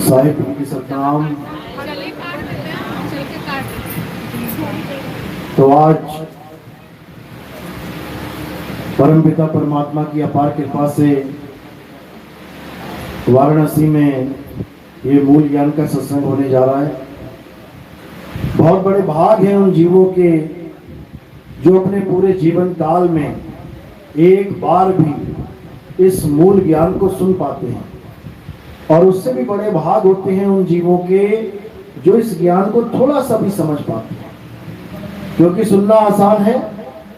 साहिब की सतनाम। तो आज परमपिता परमात्मा की अपार कृपा से वाराणसी में ये मूल ज्ञान का सत्संग होने जा रहा है। बहुत बड़े भाग हैं उन जीवों के जो अपने पूरे जीवन काल में एक बार भी इस मूल ज्ञान को सुन पाते हैं, और उससे भी बड़े भाग होते हैं उन जीवों के जो इस ज्ञान को थोड़ा सा भी समझ पाते हैं। क्योंकि सुनना आसान है,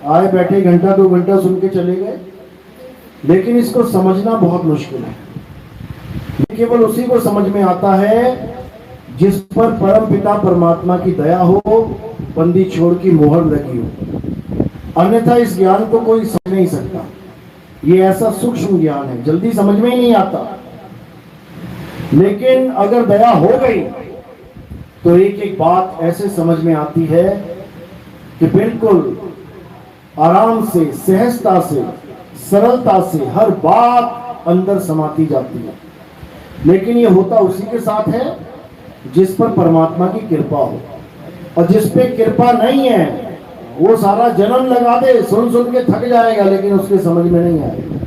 आए बैठे घंटा 2 घंटा सुन के चले गए, लेकिन इसको समझना बहुत मुश्किल है। केवल उसी को समझ में आता है जिस पर परम पिता परमात्मा की दया हो, बंदी छोड़ की मोहर लगी हो। अन्यथा इस ज्ञान को कोई समझ नहीं सकता। ये ऐसा सूक्ष्म ज्ञान है, जल्दी समझ में ही नहीं आता। लेकिन अगर दया हो गई तो एक एक बात ऐसे समझ में आती है कि बिल्कुल आराम से, सहजता से, सरलता से हर बात अंदर समाती जाती है। लेकिन ये होता उसी के साथ है जिस पर परमात्मा की कृपा हो, और जिस पे कृपा नहीं है वो सारा जन्म लगा दे, सुन सुन के थक जाएगा, लेकिन उसके समझ में नहीं आएगा।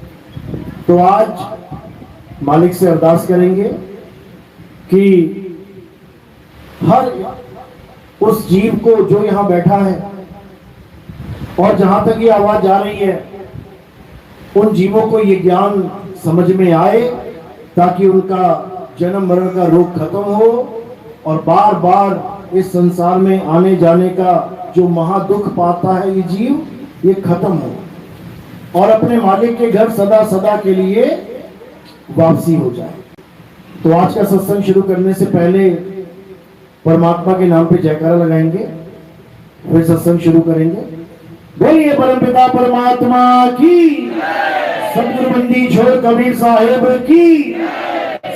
तो आज मालिक से अरदास करेंगे कि हर उस जीव को जो यहाँ बैठा है और जहां तक ये आवाज जा रही है, उन जीवों को ये ज्ञान समझ में आए, ताकि उनका जन्म मरण का रोग खत्म हो और बार बार इस संसार में आने जाने का जो महादुख पाता है ये जीव, ये खत्म हो और अपने मालिक के घर सदा सदा के लिए वापसी हो जाए। तो आज का सत्संग शुरू करने से पहले परमात्मा के नाम पे जयकारा लगाएंगे, फिर सत्संग शुरू करेंगे। बोलिए परमपिता परमात्मा की, सतगुरु बंदी छोड़ कबीर साहेब की,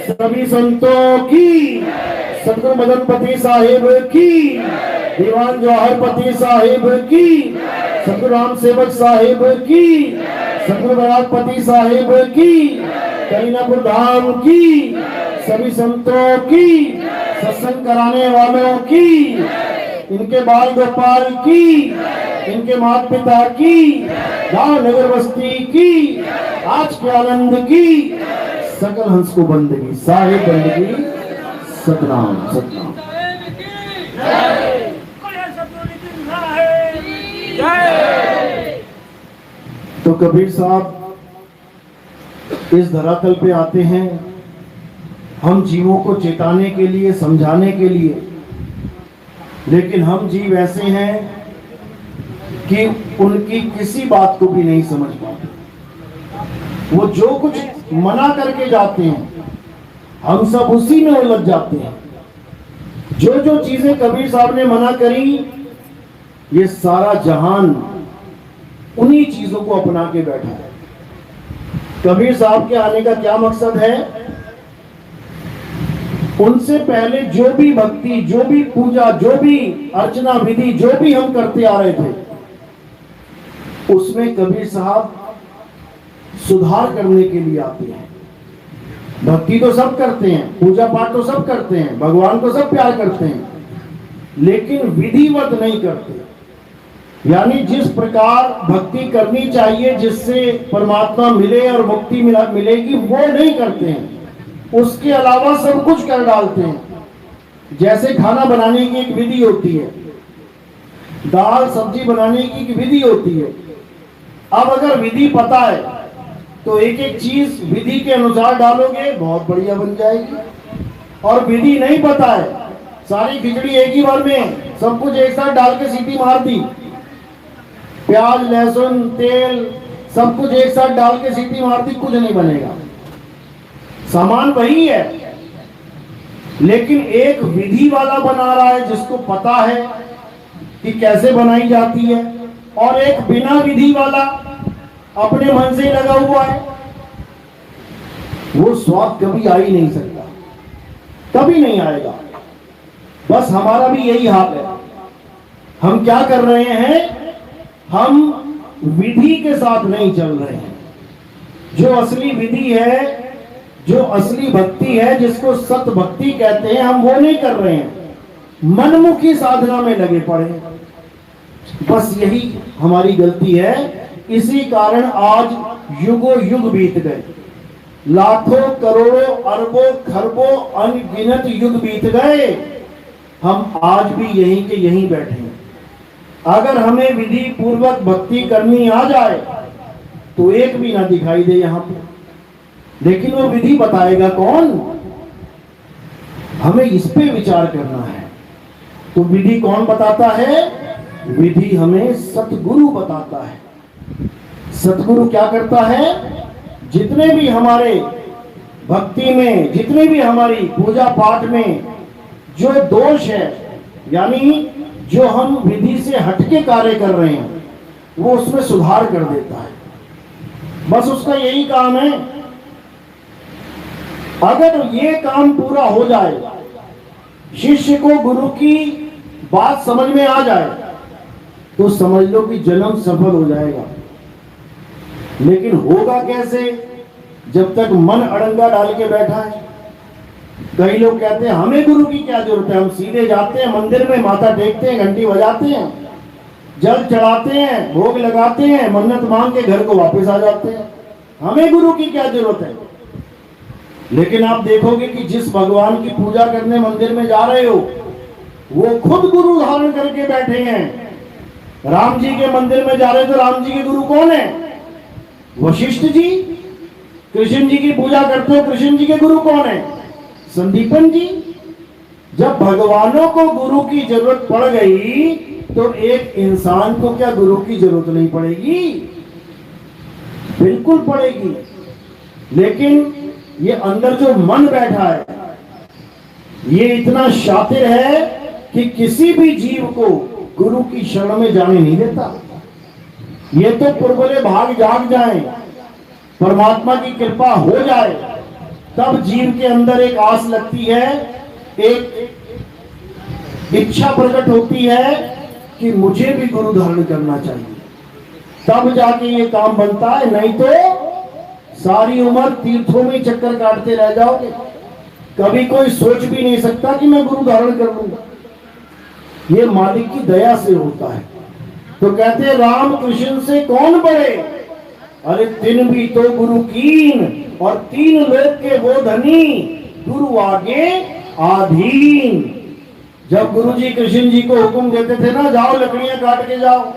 सभी संतों की, सतगुरु मदनपति साहेब की, दीवान जवाहरपति साहेब की, सतगुरु राम सेवक साहेब की, सतगुरु बरागपति साहेब की, करीनापुर धाम की, सभी संतों की, सत्संग कराने वालों की, इनके बाल गोपाल की, इनके माता पिता की, गांव नगर बस्ती की, आज के आनंद की, सकल हंस को बंदगी, साहिब बंदगी, सतनाम सतनाम। तो कबीर साहब इस धरातल पे आते हैं हम जीवों को चेताने के लिए, समझाने के लिए, लेकिन हम जीव ऐसे हैं कि उनकी किसी बात को भी नहीं समझ पाते। वो जो कुछ मना करके जाते हैं हम सब उसी में उलझ जाते हैं। जो जो चीजें कबीर साहब ने मना करी, ये सारा जहान उन्हीं चीजों को अपना के बैठा है। कबीर साहब के आने का क्या मकसद है? उनसे पहले जो भी भक्ति, जो भी पूजा, जो भी अर्चना विधि, जो भी हम करते आ रहे थे, उसमें कबीर साहब सुधार करने के लिए आते हैं। भक्ति तो सब करते हैं, पूजा पाठ तो सब करते हैं, भगवान को सब प्यार करते हैं, लेकिन विधिवत नहीं करते। यानी जिस प्रकार भक्ति करनी चाहिए, जिससे परमात्मा मिले और मुक्ति मिलेगी, वो नहीं करते हैं। उसके अलावा सब कुछ कर डालते हैं। जैसे खाना बनाने की एक विधि होती है, दाल सब्जी बनाने की एक विधि होती है। अब अगर विधि पता है तो एक एक चीज विधि के अनुसार डालोगे, बहुत बढ़िया बन जाएगी। और विधि नहीं पता है, सारी खिचड़ी एक ही बार में सब कुछ एक साथ डाल के सीटी मार दी, प्याज लहसुन तेल सब कुछ एक साथ डाल के सीटी मार दी, कुछ नहीं बनेगा। सामान वही है, लेकिन एक विधि वाला बना रहा है जिसको पता है कि कैसे बनाई जाती है, और एक बिना विधि वाला अपने मन से लगा हुआ है। वो स्वाद कभी आ ही नहीं सकता, कभी नहीं आएगा। बस हमारा भी यही हाल है। हम क्या कर रहे हैं? हम विधि के साथ नहीं चल रहे हैं। जो असली विधि है जो असली भक्ति है, जिसको सत भक्ति कहते हैं, हम वो नहीं कर रहे हैं, मनमुखी साधना में लगे पड़े। बस यही हमारी गलती है। इसी कारण आज युगों युग बीत गए, लाखों करोड़ों अरबों खरबों अनगिनत युग बीत गए, हम आज भी यहीं के यहीं बैठे हैं। अगर हमें विधि पूर्वक भक्ति करनी आ जाए तो एक भी ना दिखाई दे यहां पे, लेकिन वो विधि बताएगा कौन? हमें इस पे विचार करना है। तो विधि कौन बताता है? विधि हमें सतगुरु बताता है। सतगुरु क्या करता है? जितने भी हमारे भक्ति में, जितने भी हमारी पूजा पाठ में जो दोष है, यानी जो हम विधि से हटके कार्य कर रहे हैं, वो उसमें सुधार कर देता है। बस उसका यही काम है। अगर ये काम पूरा हो जाए, शिष्य को गुरु की बात समझ में आ जाए, तो समझ लो कि जन्म सफल हो जाएगा। लेकिन होगा कैसे? जब तक मन अड़ंगा डाल के बैठा है। कई लोग कहते हैं हमें गुरु की क्या जरूरत है, हम सीधे जाते हैं मंदिर में, माथा टेकते हैं, घंटी बजाते हैं, जल चढ़ाते हैं, भोग लगाते हैं, मन्नत मांग के घर को वापस आ जाते हैं, हमें गुरु की क्या जरूरत है। लेकिन आप देखोगे कि जिस भगवान की पूजा करने मंदिर में जा रहे हो, वो खुद गुरु धारण करके बैठे हैं। राम जी के मंदिर में जा रहे तो राम जी के गुरु कौन है? वशिष्ठ जी। कृष्ण जी की पूजा करते हो, कृष्ण जी के गुरु कौन है? संदीपन जी। जब भगवानों को गुरु की जरूरत पड़ गई तो एक इंसान को क्या गुरु की जरूरत नहीं पड़ेगी? बिल्कुल पड़ेगी। लेकिन ये अंदर जो मन बैठा है, ये इतना शातिर है कि किसी भी जीव को गुरु की शरण में जाने नहीं देता। ये तो पुरबले भाग जाग जाए, परमात्मा की कृपा हो जाए, तब जीव के अंदर एक आस लगती है, एक इच्छा प्रकट होती है कि मुझे भी गुरु धारण करना चाहिए। तब जाके ये काम बनता है, नहीं तो सारी उम्र तीर्थों में चक्कर काटते रह जाओगे। कभी कोई सोच भी नहीं सकता कि मैं गुरु धारण कर लूंगा। ये मालिक की दया से होता है। तो कहते हैं राम कृष्ण से कौन बड़े? अरे तीन भी तो गुरु कीन, और तीन लोक के वो धनी, गुरु आगे आधीन। जब गुरु जी कृष्ण जी को हुक्म देते थे ना, जाओ लकड़ियां काट के जाओ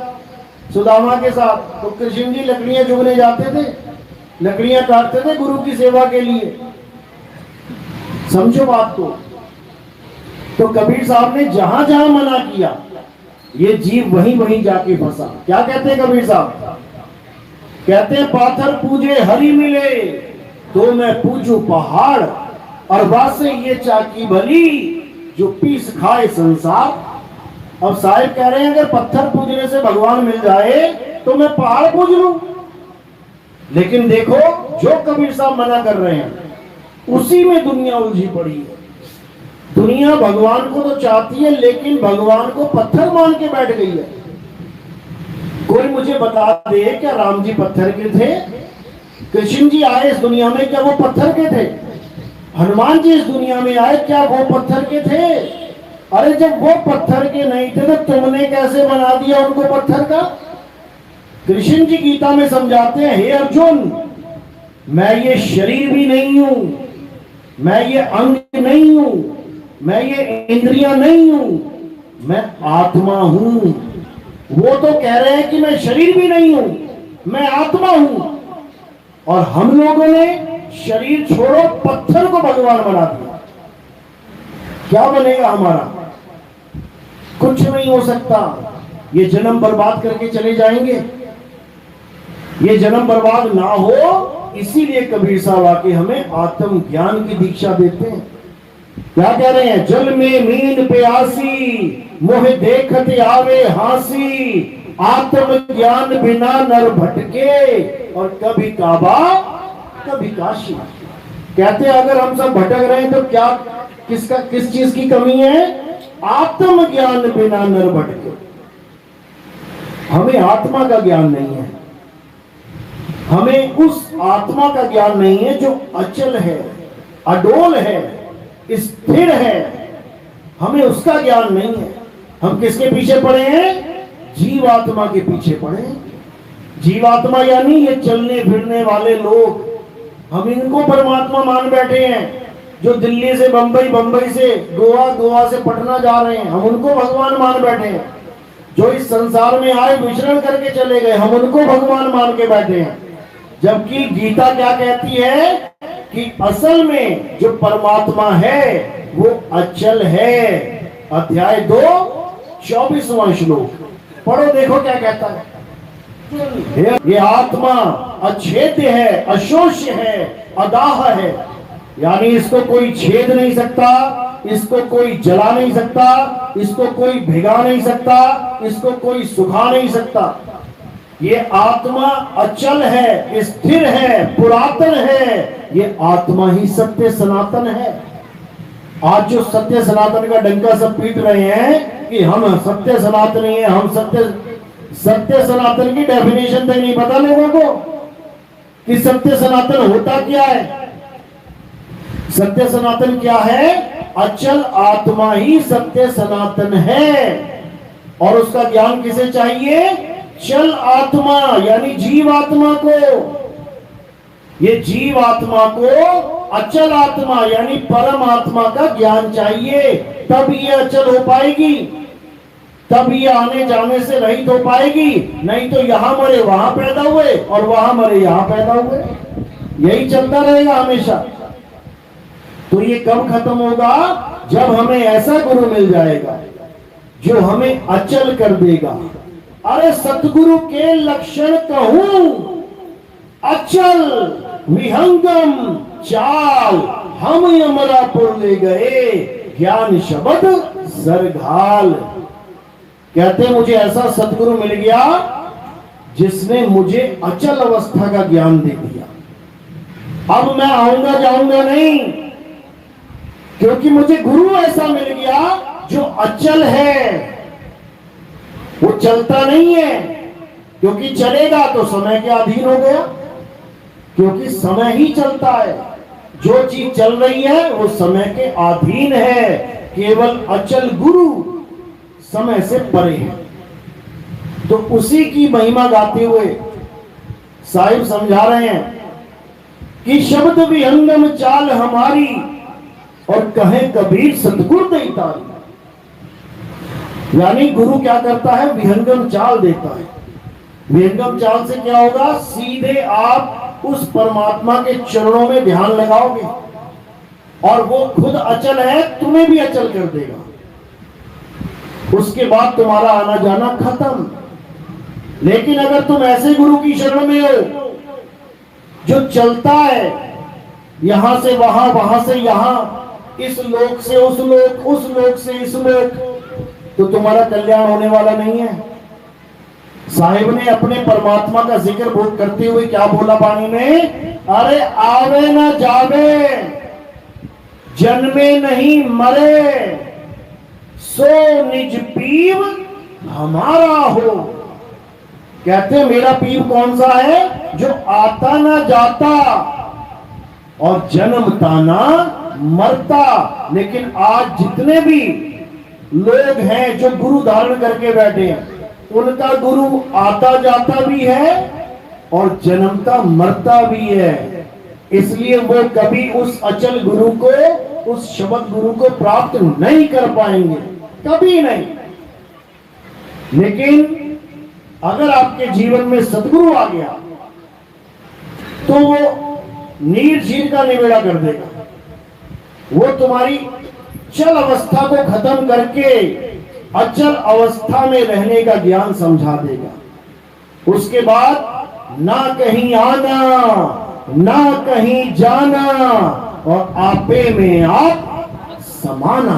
सुदामा के साथ, तो कृष्ण जी लकड़ियां चुगने जाते थे, लकड़ियां काटते थे गुरु की सेवा के लिए। समझो बात को। तो कबीर साहब ने जहां जहां मना किया, ये जीव वहीं वहीं जाके फंसा। क्या कहते हैं कबीर साहब? कहते हैं पाथर पूजे हरि मिले, तो मैं पूजू पहाड़, और वासे ये चाकी भली, जो पीस खाए संसार। अब साहिब कह रहे हैं अगर पत्थर पूजने से भगवान मिल जाए तो मैं पहाड़ पूज लूं। लेकिन देखो जो कबीर साहब मना कर रहे हैं, उसी में दुनिया उलझी पड़ी है। दुनिया भगवान को तो चाहती है, लेकिन भगवान को पत्थर मान के बैठ गई है। कोई मुझे बता दे, क्या राम जी पत्थर के थे? कृष्ण जी आए इस दुनिया में, क्या वो पत्थर के थे? हनुमान जी इस दुनिया में आए, क्या वो पत्थर के थे? अरे जब वो पत्थर के नहीं थे तो तुमने कैसे बना दिया उनको पत्थर का? कृष्ण जी गीता में समझाते हैं, हे अर्जुन, मैं ये शरीर भी नहीं हूं, मैं ये अंग नहीं हूं, मैं ये इंद्रियां नहीं हूं, मैं आत्मा हूं। वो तो कह रहे हैं कि मैं शरीर भी नहीं हूं, मैं आत्मा हूं। और हम लोगों ने शरीर छोड़ो, पत्थर को भगवान बना दिया। क्या बनेगा हमारा? कुछ नहीं हो सकता। ये जन्म बर्बाद करके चले जाएंगे। ये जन्म बर्बाद ना हो, इसीलिए कबीर साहब आके हमें आत्म ज्ञान की दीक्षा देते हैं। क्या कह रहे हैं? जल में मीन प्यासी, मोह देखत आवे हासी, आत्म ज्ञान बिना नर भटके, और कभी काबा कभी काशी। कहते हैं अगर हम सब भटक रहे हैं तो क्या, किस चीज की कमी है? आत्म ज्ञान बिना नर भटके। हमें आत्मा का ज्ञान नहीं है, हमें उस आत्मा का ज्ञान नहीं है जो अचल है, अडोल है, स्थिर है, हमें उसका ज्ञान नहीं है। हम किसके पीछे पड़े हैं? जीवात्मा के पीछे पड़े हैं। जीवात्मा यानी ये चलने फिरने वाले लोग, हम इनको परमात्मा मान बैठे हैं। जो दिल्ली से बंबई, बंबई से गोवा, गोवा से पटना जा रहे हैं, हम उनको भगवान मान बैठे हैं। जो इस संसार में आए विचरण करके चले गए, हम उनको भगवान मान के बैठे हैं। जबकि गीता क्या कहती है कि असल में जो परमात्मा है वो अचल है। अध्याय 2 24वां श्लोक पढ़ो, देखो क्या कहता है। ये आत्मा अछेद्य है, अशोष्य है, अदाह है, यानी इसको कोई छेद नहीं सकता, इसको कोई जला नहीं सकता, इसको कोई भिगा नहीं सकता, इसको कोई सुखा नहीं सकता। ये आत्मा अचल है, स्थिर है, पुरातन है। ये आत्मा ही सत्य सनातन है। आज जो सत्य सनातन का डंका सब पीट रहे हैं कि हम सत्य सनातन ही है, हम सत्य सनातन की डेफिनेशन तक नहीं पता लोगों को कि सत्य सनातन होता क्या है। सत्य सनातन क्या है? अचल आत्मा ही सत्य सनातन है। और उसका ज्ञान किसे चाहिए? चल आत्मा यानी जीव आत्मा को। ये जीव आत्मा को अचल आत्मा यानी परम आत्मा का ज्ञान चाहिए, तब ये अचल हो पाएगी, तब ये आने जाने से रहित हो पाएगी। नहीं तो यहां मरे वहां पैदा हुए और वहां मरे यहां पैदा हुए, यही चलता रहेगा हमेशा। तो ये कब खत्म होगा? जब हमें ऐसा गुरु मिल जाएगा जो हमें अचल कर देगा। अरे सतगुरु के लक्षण कहूं, अचल विहंगम चाल, हम यमरापुर ले गए ज्ञान शब्द सरघाल। कहते मुझे ऐसा सतगुरु मिल गया जिसने मुझे अचल अवस्था का ज्ञान दे दिया। अब मैं आऊंगा जाऊंगा नहीं, क्योंकि मुझे गुरु ऐसा मिल गया जो अचल है। वो चलता नहीं है, क्योंकि चलेगा तो समय के अधीन हो गया, क्योंकि समय ही चलता है। जो चीज चल रही है वो समय के अधीन है। केवल अचल गुरु समय से परे है। तो उसी की महिमा गाते हुए साहिब समझा रहे हैं कि शब्द विहंगम चाल हमारी, और कहे कबीर सतगुरु देता। यानी गुरु क्या करता है? विहंगम चाल देता है। विहंगम चाल से क्या होगा? सीधे आप उस परमात्मा के चरणों में ध्यान लगाओगे और वो खुद अचल है, तुम्हें भी अचल कर देगा। उसके बाद तुम्हारा आना जाना खत्म। लेकिन अगर तुम ऐसे गुरु की शरण में हो जो चलता है, यहां से वहां, वहां से यहां, इस लोक से उस लोक, उस लोक से इस लोक, तो तुम्हारा कल्याण होने वाला नहीं है। साहिब ने अपने परमात्मा का जिक्र बहुत करते हुए क्या बोला पानी में? अरे आवे ना जावे, जन्मे नहीं मरे, सो निज पीव हमारा हो। कहते मेरा पीव कौन सा है? जो आता ना जाता और जन्मता ना मरता। लेकिन आज जितने भी लोग हैं जो गुरु धारण करके बैठे हैं, उनका गुरु आता जाता भी है और जन्मता मरता भी है। इसलिए वो कभी उस अचल गुरु को, उस शब्द गुरु को प्राप्त नहीं कर पाएंगे, कभी नहीं। लेकिन अगर आपके जीवन में सदगुरु आ गया तो वो नीर झीर का निबेड़ा कर देगा। वो तुम्हारी चल अवस्था को खत्म करके अचल अवस्था में रहने का ज्ञान समझा देगा। उसके बाद ना कहीं आना, ना कहीं जाना, और आपे में आप समाना।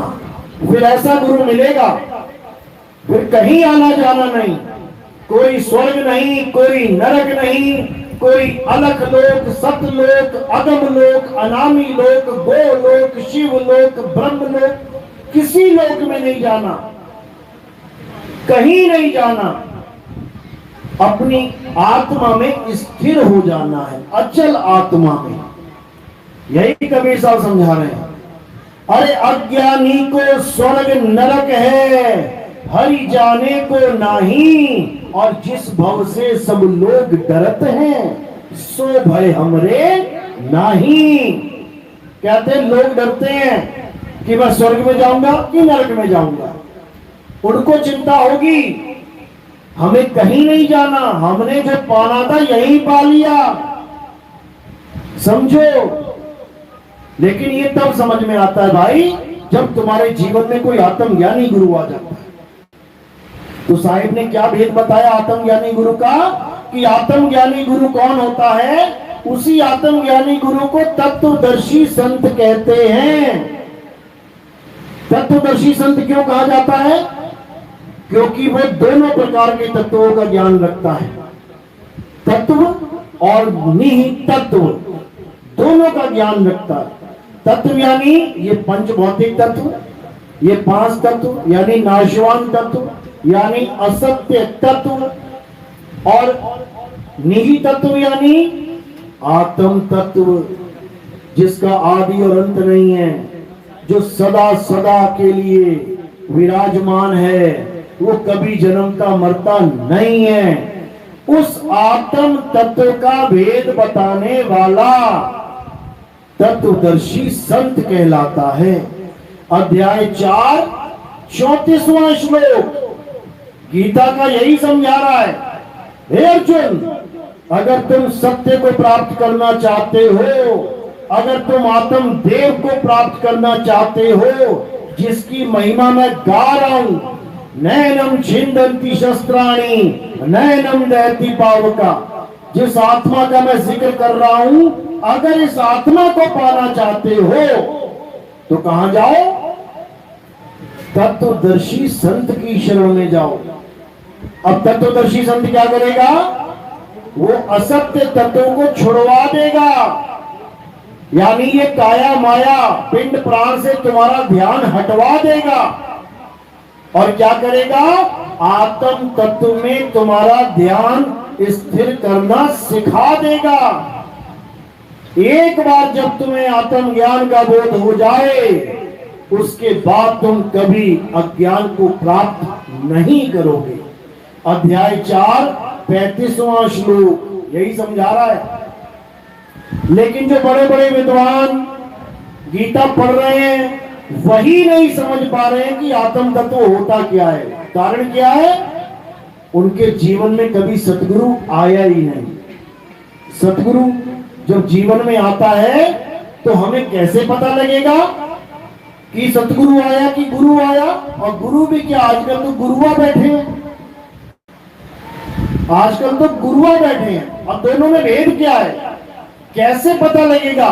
फिर ऐसा गुरु मिलेगा, फिर कहीं आना जाना नहीं, कोई स्वर्ग नहीं, कोई नरक नहीं, कोई अलख लोक, सतलोक, अदम लोक, अनामी लोक, गोलोक, शिवलोक, ब्रह्म लोक, किसी लोक में नहीं जाना, कहीं नहीं जाना। अपनी आत्मा में स्थिर हो जाना है, अचल आत्मा में। यही कबीर साहब समझा रहे हैं। अरे अज्ञानी को स्वर्ग नरक है, हरि जाने को नाही, और जिस भव से सब लोग डरत हैं, सो भय हमरे नाही। कहते लोग डरते हैं कि मैं स्वर्ग में जाऊंगा कि नरक में जाऊंगा, उनको चिंता होगी, हमें कहीं नहीं जाना, हमने जो पाना था यहीं पा लिया, समझो। लेकिन ये तब समझ में आता है भाई जब तुम्हारे जीवन में कोई आत्मज्ञानी गुरु आ जाता है। तो साहिब ने क्या भेद बताया आत्मज्ञानी गुरु का, कि आत्मज्ञानी गुरु कौन होता है, उसी आत्मज्ञानी गुरु को तत्वदर्शी संत कहते हैं। तत्वदर्शी संत क्यों कहा जाता है, क्योंकि वो दोनों प्रकार के तत्वों का ज्ञान रखता है, तत्व और निहित तत्व दोनों का ज्ञान रखता है। तत्व यानी ये पंच भौतिक तत्व, ये पांच तत्व यानी नाशवान तत्व यानी असत्य तत्व, और निहित तत्व यानी आत्म तत्व, जिसका आदि और अंत नहीं है, जो सदा सदा के लिए विराजमान है, वो कभी जन्मता मरता नहीं है। उस आत्म तत्व का भेद बताने वाला तत्वदर्शी संत कहलाता है। अध्याय 4 34वां श्लोक गीता का यही समझा रहा है। हे अर्जुन, अगर तुम सत्य को प्राप्त करना चाहते हो, अगर तुम आत्म देव को प्राप्त करना चाहते हो, जिसकी महिमा मैं गा रहा हूं, नैनम छिंदंती शस्त्राणी नैनम दहती पावका, जिस आत्मा का मैं जिक्र कर रहा हूं, अगर इस आत्मा को पाना चाहते हो तो कहां जाओ, तत्वदर्शी संत की शरण में जाओ। अब तत्वदर्शी संत क्या करेगा, वो असत्य तत्वों को छुड़वा देगा, यानी ये काया माया पिंड प्राण से तुम्हारा ध्यान हटवा देगा, और क्या करेगा, आत्म तत्व में तुम्हारा ध्यान स्थिर करना सिखा देगा। एक बार जब तुम्हें आत्म ज्ञान का बोध हो जाए, उसके बाद तुम कभी अज्ञान को प्राप्त नहीं करोगे। अध्याय 4 35वां श्लोक यही समझा रहा है। लेकिन जो बड़े बड़े विद्वान गीता पढ़ रहे हैं, वही नहीं समझ पा रहे हैं कि आत्म तत्व होता क्या है। कारण क्या है, उनके जीवन में कभी सतगुरु आया ही नहीं। सतगुरु जब जीवन में आता है तो हमें कैसे पता लगेगा कि सतगुरु आया कि गुरु आया। और गुरु भी क्या, आजकल तो गुरुआ बैठे हैं, आजकल तो गुरुआ बैठे हैं। अब दोनों में भेद क्या है, कैसे पता लगेगा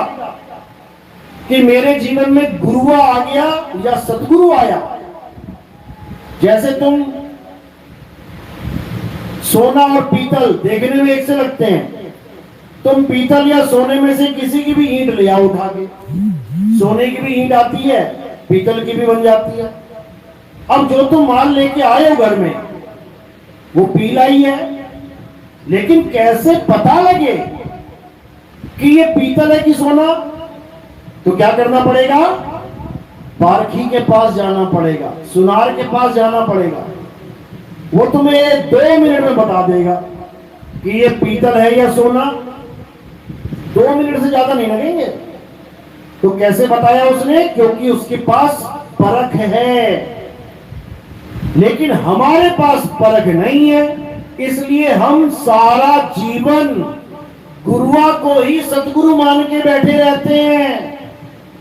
कि मेरे जीवन में गुरुआ आ गया या सतगुरु आया। जैसे तुम सोना और पीतल देखने में एक से लगते हैं, तुम पीतल या सोने में से किसी की भी ईंट ले आओ उठा के, सोने की भी ईंट आती है, पीतल की भी बन जाती है। अब जो तुम माल लेके आए हो घर में वो पीला ही है, लेकिन कैसे पता लगे कि ये पीतल है कि सोना, तो क्या करना पड़ेगा, पारखी के पास जाना पड़ेगा, सुनार के पास जाना पड़ेगा। वो तुम्हें 2 मिनट में बता देगा कि ये पीतल है या सोना। 2 मिनट से ज्यादा नहीं लगेंगे। तो कैसे बताया उसने, क्योंकि उसके पास परख है। लेकिन हमारे पास परख नहीं है, इसलिए हम सारा जीवन गुरुआ को ही सतगुरु मान के बैठे रहते हैं,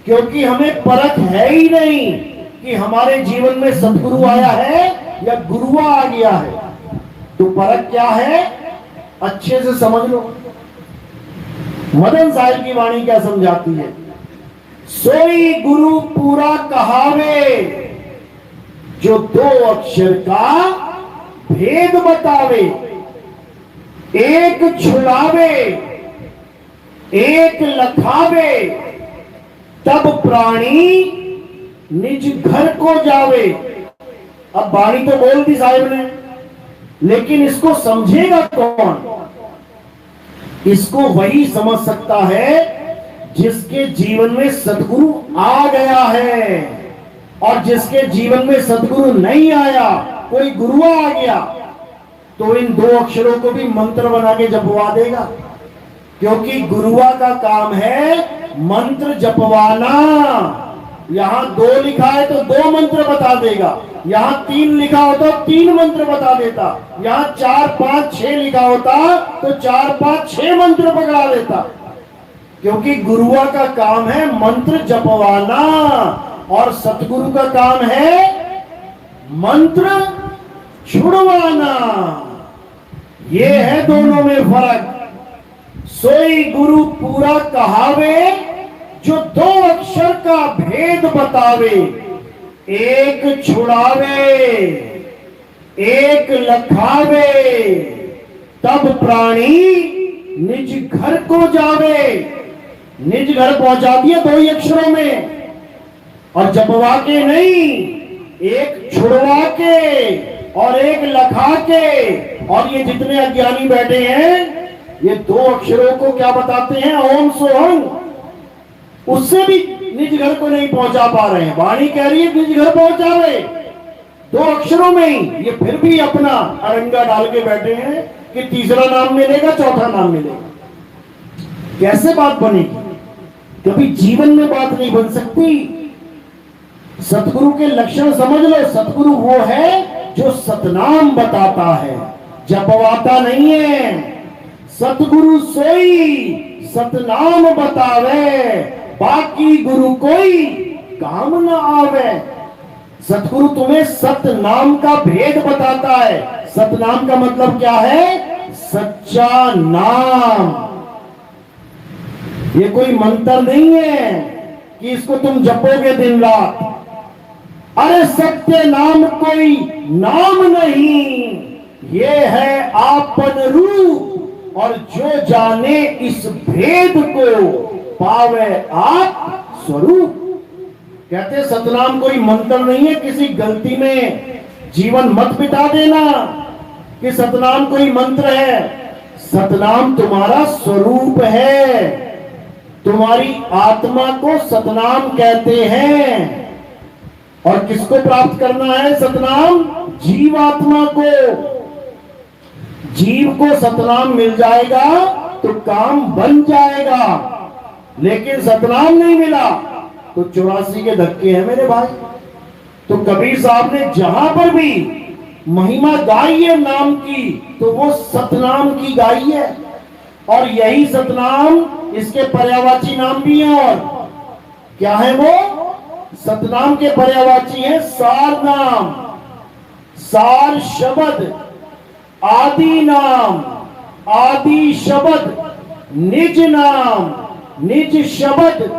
क्योंकि हमें परख है ही नहीं कि हमारे जीवन में सतगुरु आया है या गुरुआ आ गया है। तो परख क्या है, अच्छे से समझ लो। मदन साहिब की वाणी क्या समझाती है, सोई गुरु पूरा कहावे, जो 2 अक्षर का भेद बतावे, एक छुड़ावे एक लखावे, तब प्राणी निज घर को जावे। अब बाणी तो बोल दी साहिब ने, लेकिन इसको समझेगा कौन, इसको वही समझ सकता है जिसके जीवन में सतगुरु आ गया है, और जिसके जीवन में सतगुरु नहीं आया, कोई गुरु आ गया, तो इन दो अक्षरों को भी मंत्र बना के जपवा देगा। क्योंकि गुरुआ का काम है मंत्र जपवाना। यहां 2 लिखा है तो 2 मंत्र बता देगा, यहां 3 लिखा होता तो 3 मंत्र बता देता, यहां 4, 5, 6 लिखा होता तो 4, 5, 6 मंत्र पकड़ा देता। क्योंकि गुरुआ का काम है मंत्र जपवाना और सतगुरु का काम है मंत्र छुड़वाना। ये है दोनों में फर्क। सोई गुरु पूरा कहावे, जो 2 अक्षर का भेद बतावे। एक छुड़ावे, एक लखावे, तब प्राणी निज घर को जावे। निज घर पहुंचा दिया 2 ही अक्षरों में, और जपवा के नहीं, एक छुड़वा के और एक लखा के। और ये जितने अज्ञानी बैठे हैं, ये 2 अक्षरों को क्या बताते हैं? ओम सोहम। उससे भी निज घर को नहीं पहुंचा पा रहे हैं। वाणी कह रही है निज घर पहुंचावे, 2 अक्षरों में ही। ये फिर भी अपना अरंगा डाल के बैठे हैं कि तीसरा नाम मिलेगा, चौथा नाम मिलेगा। कैसे बात बनेगी? कभी जीवन में बात नहीं बन सकती। सतगुरु के लक्षण समझ लो। सतगुरु वो है जो सतनाम बताता है, जपवाता नहीं है। सतगुरु सोई सतनाम बतावे, बाकी गुरु कोई काम न आवे। सतगुरु तुम्हें सतनाम का भेद बताता है। सतनाम का मतलब क्या है? सच्चा नाम। ये कोई मंत्र नहीं है कि इसको तुम जपोगे दिन रात। अरे सत्य नाम कोई नाम नहीं, ये है आपन रूप, और जो जाने इस भेद को पावे आप स्वरूप। कहते सतनाम कोई मंत्र नहीं है। किसी गलती में जीवन मत बिता देना कि सतनाम कोई मंत्र है। सतनाम तुम्हारा स्वरूप है। तुम्हारी आत्मा को सतनाम कहते हैं। और किसको प्राप्त करना है सतनाम? जीवात्मा को। जीव को सतनाम मिल जाएगा तो काम बन जाएगा। लेकिन सतनाम नहीं मिला तो 84 के धक्के हैं मेरे भाई। तो कबीर साहब ने जहां पर भी महिमा गाई है नाम की, तो वो सतनाम की गाई है। और यही सतनाम, इसके पर्यायवाची नाम भी हैं। और क्या है वो? सतनाम के पर्यायवाची है सार नाम, सार शब्द, आदि नाम, आदि शब्द, निज नाम, निज शब्द,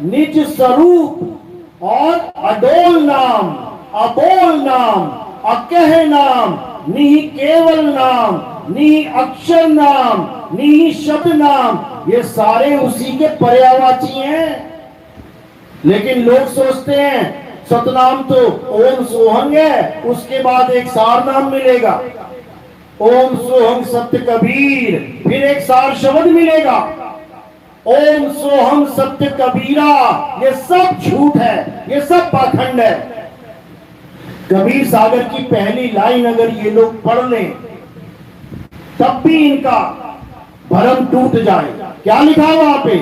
निज स्वरूप, और अडोल नाम, अबोल नाम, अकह नाम, निहि केवल नाम, निहि अक्षर नाम, निहि शब्द नाम। ये सारे उसी के पर्यायवाची हैं। लेकिन लोग सोचते हैं सतनाम तो ओम सोहंग है, उसके बाद एक सार नाम मिलेगा। ओम सोहंग सत्य कबीर, फिर एक सार शब्द मिलेगा। ओम सोहम सत्य कबीरा। ये सब झूठ है, ये सब पाखंड है। कबीर सागर की पहली लाइन अगर ये लोग पढ़ लें तब भी इनका भरम टूट जाए। क्या लिखा है वहां पे?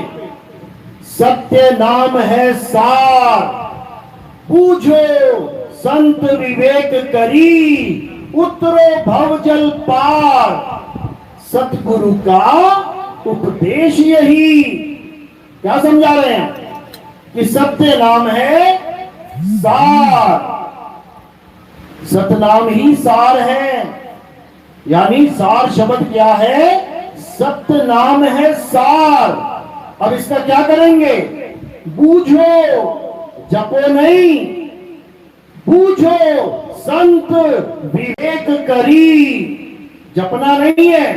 सत्य नाम है सार, पूछो संत विवेक करी, उतरो भव जल पार। सतगुरु का उपदेश यही। क्या समझा रहे हैं? कि सत्य नाम है सार, सतनाम ही सार है। यानी सार शब्द क्या है? सत्य नाम है सार। अब इसका क्या करेंगे? बूझो, जपो नहीं, बूझो संत विवेक करी। जपना नहीं है,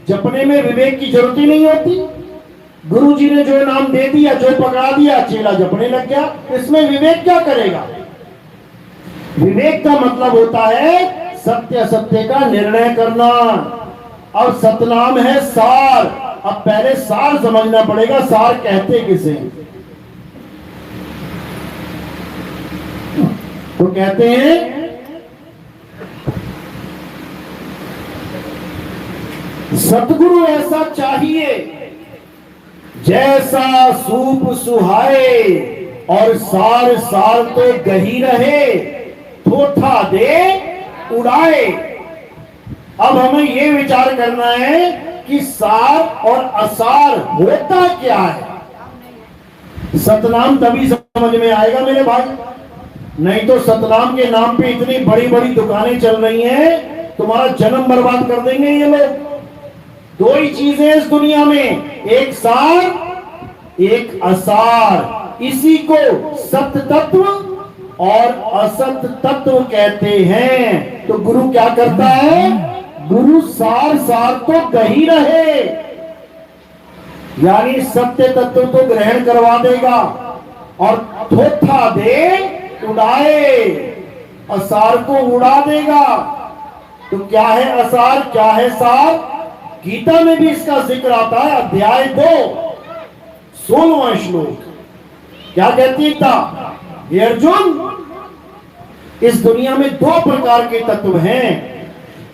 जपने में विवेक की जरूरत ही नहीं होती। गुरु जी ने जो नाम दे दिया, जो पकड़ा दिया, चेला जपने लग गया। इसमें विवेक क्या करेगा? विवेक का मतलब होता है सत्य असत्य का निर्णय करना। और सतनाम है सार, अब पहले सार समझना पड़ेगा, सार कहते किसे हैं? तो कहते हैं सतगुरु ऐसा चाहिए जैसा सूप सुहाए, और सार सार तो गही रहे, थोथा दे उड़ाए। अब हमें यह विचार करना है कि सार और असार होता क्या है। सतनाम तभी समझ में आएगा मेरे भाई, नहीं तो सतनाम के नाम पे इतनी बड़ी बड़ी दुकानें चल रही हैं, तुम्हारा जन्म बर्बाद कर देंगे ये लोग। दो ही चीजें इस दुनिया में, एक सार एक असार। इसी को सत्य तत्व और असत तत्व कहते हैं। तो गुरु क्या करता है? गुरु सार सार तो गही रहे, यानी सत्य तत्व को ग्रहण करवा देगा और थोथा दे उड़ाए, असार को उड़ा देगा। तो क्या है असार, क्या है सार? गीता में भी इसका जिक्र आता है, अध्याय 2 16वां श्लोक। क्या कहती है गीता? हे अर्जुन, इस दुनिया में दो प्रकार के तत्व हैं,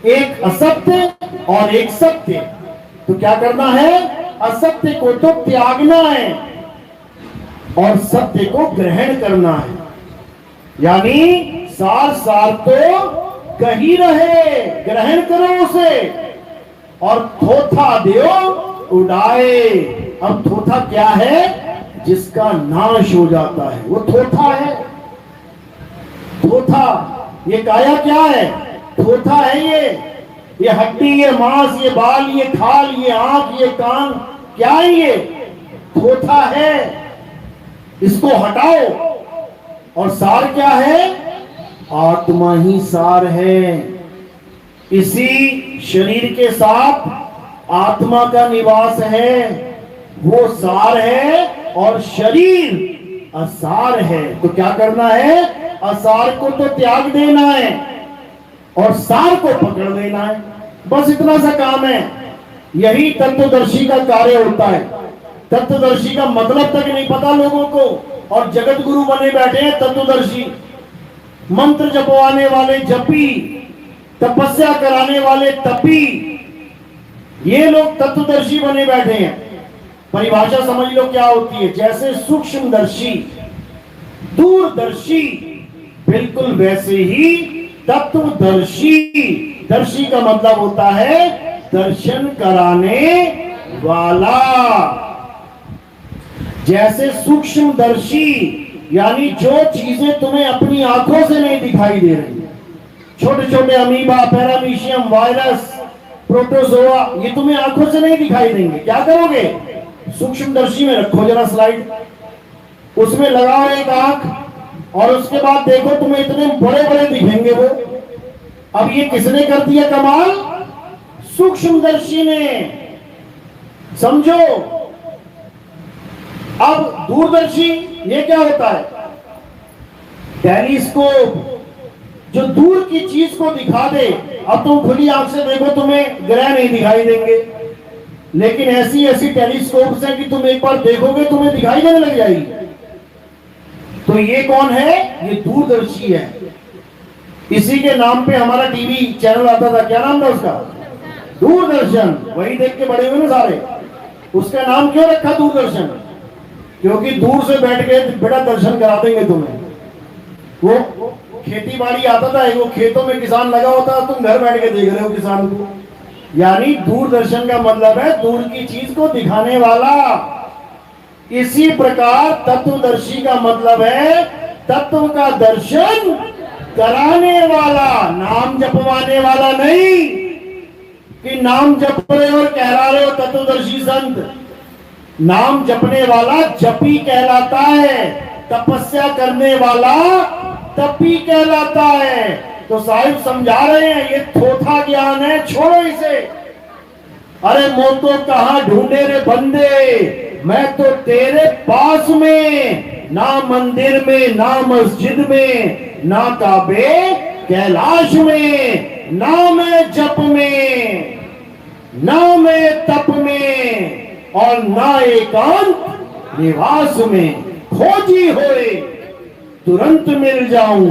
एक असत्य और एक सत्य। तो क्या करना है? असत्य को तो त्यागना है और सत्य को ग्रहण करना है। यानी सार सार तो कही रहे, ग्रहण करो उसे, और थोथा देओ उड़ाए। अब थोथा क्या है? जिसका नाश हो जाता है वो थोथा है। थोथा, ये काया क्या है? थोथा है ये हड्डी, ये मांस, ये बाल, ये खाल, ये आंख, ये कान, क्या है ये? थोथा है। इसको हटाओ। और सार क्या है? आत्मा ही सार है। इसी शरीर के साथ आत्मा का निवास है, वो सार है और शरीर असार है। तो क्या करना है? असार को तो त्याग देना है और सार को पकड़ लेना है, बस इतना सा काम है। यही तत्वदर्शी का कार्य होता है। तत्वदर्शी का मतलब तक नहीं पता लोगों को, और जगत गुरु बने बैठे हैं तत्वदर्शी। मंत्र जपवाने वाले जपी, तपस्या कराने वाले तपी, ये लोग तत्वदर्शी बने बैठे हैं। परिभाषा समझ लो क्या होती है। जैसे सूक्ष्मदर्शी, दूरदर्शी, बिल्कुल वैसे ही तत्वदर्शी। दर्शी का मतलब होता है दर्शन कराने वाला। जैसे सूक्ष्मदर्शी, यानी जो चीजें तुम्हें अपनी आंखों से नहीं दिखाई दे रही, छोटे छोटे अमीबा, पैरामीशियम, वायरस, प्रोटोजोआ, ये तुम्हें आंखों से नहीं दिखाई देंगे। क्या करोगे? सूक्ष्मदर्शी में रखो जरा स्लाइड, उसमें लगाओ एक आंख, और उसके बाद देखो तुम्हें इतने बड़े बड़े दिखेंगे वो। अब ये किसने कर दिया कमाल? सूक्ष्मदर्शी ने। समझो। अब दूरदर्शी, ये क्या होता है? टेलीस्कोप, जो दूर की चीज को दिखा दे। अब तुम खुली आंख से देखो, तुम्हें ग्रह नहीं दिखाई देंगे, लेकिन ऐसी ऐसी टेलीस्कोप है कि तुम एक बार देखोगे तुम्हें दिखाई देने लग जाएगी। तो ये कौन है? ये दूरदर्शी है। इसी के नाम पे हमारा टीवी चैनल आता था, क्या नाम था उसका? दूरदर्शन। वही देख के बड़े हुए ना सारे। उसका नाम क्यों रखा दूरदर्शन? क्योंकि दूर से बैठ के बड़ा दर्शन करा देंगे तुम्हें। वो खेती बाड़ी आता था, वो खेतों में किसान लगा होता है, तुम घर बैठ के देख रहे हो किसान को। यानी दूरदर्शन का मतलब है दूर की चीज को दिखाने वाला। इसी प्रकार तत्वदर्शी का मतलब है तत्व का दर्शन कराने वाला, नाम जपवाने वाला नहीं कि नाम जप रहे और कहला रहे हो तत्वदर्शी संत। नाम जपने वाला जपी कहलाता है, तपस्या करने वाला तपी कहलाता है। तो साहिब समझा रहे हैं ये थोथा ज्ञान है, छोड़ो इसे। अरे मोतो कहां ढूंढे रे बंदे, मैं तो तेरे पास में, ना मंदिर में, ना मस्जिद में, ना काबे कैलाश में, ना मैं जप में। ना मैं तप में और ना एकांत निवास में, खोजी होए तुरंत मिल जाऊं।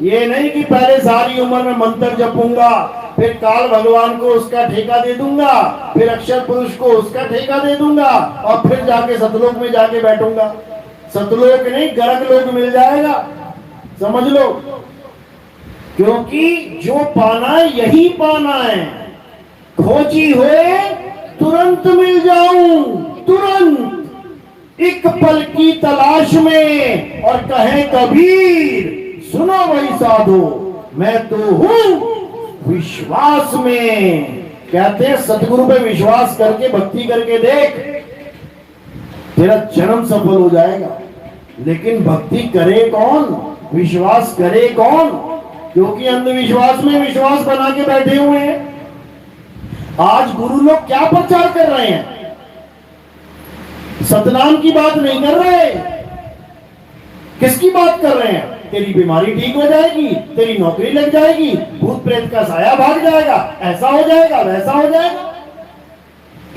ये नहीं कि पहले सारी उम्र में मंत्र जपूंगा, फिर काल भगवान को उसका ठेका दे दूंगा, फिर अक्षर पुरुष को उसका ठेका दे दूंगा और फिर जाके सतलोक में जाके बैठूंगा। सतलोक नहीं, गर्ग लोक मिल जाएगा, समझ लो। क्योंकि जो पाना है यही पाना है। खोजी हुए तुरंत मिल जाऊं, तुरंत एक पल की तलाश में। और कहे कबीर सुनो वही साधो, मैं तो हूं विश्वास में। कहते हैं सतगुरु पे विश्वास करके भक्ति करके देख, तेरा जन्म सफल हो जाएगा। लेकिन भक्ति करे कौन, विश्वास करे कौन? क्योंकि अंधविश्वास में विश्वास बना के बैठे हुए हैं। आज गुरु लोग क्या प्रचार कर रहे हैं? सतनाम की बात नहीं कर रहे। किसकी बात कर रहे हैं? तेरी बीमारी ठीक हो जाएगी, तेरी नौकरी लग जाएगी, भूत प्रेत का साया भाग जाएगा, ऐसा हो जाएगा, वैसा हो जाएगा।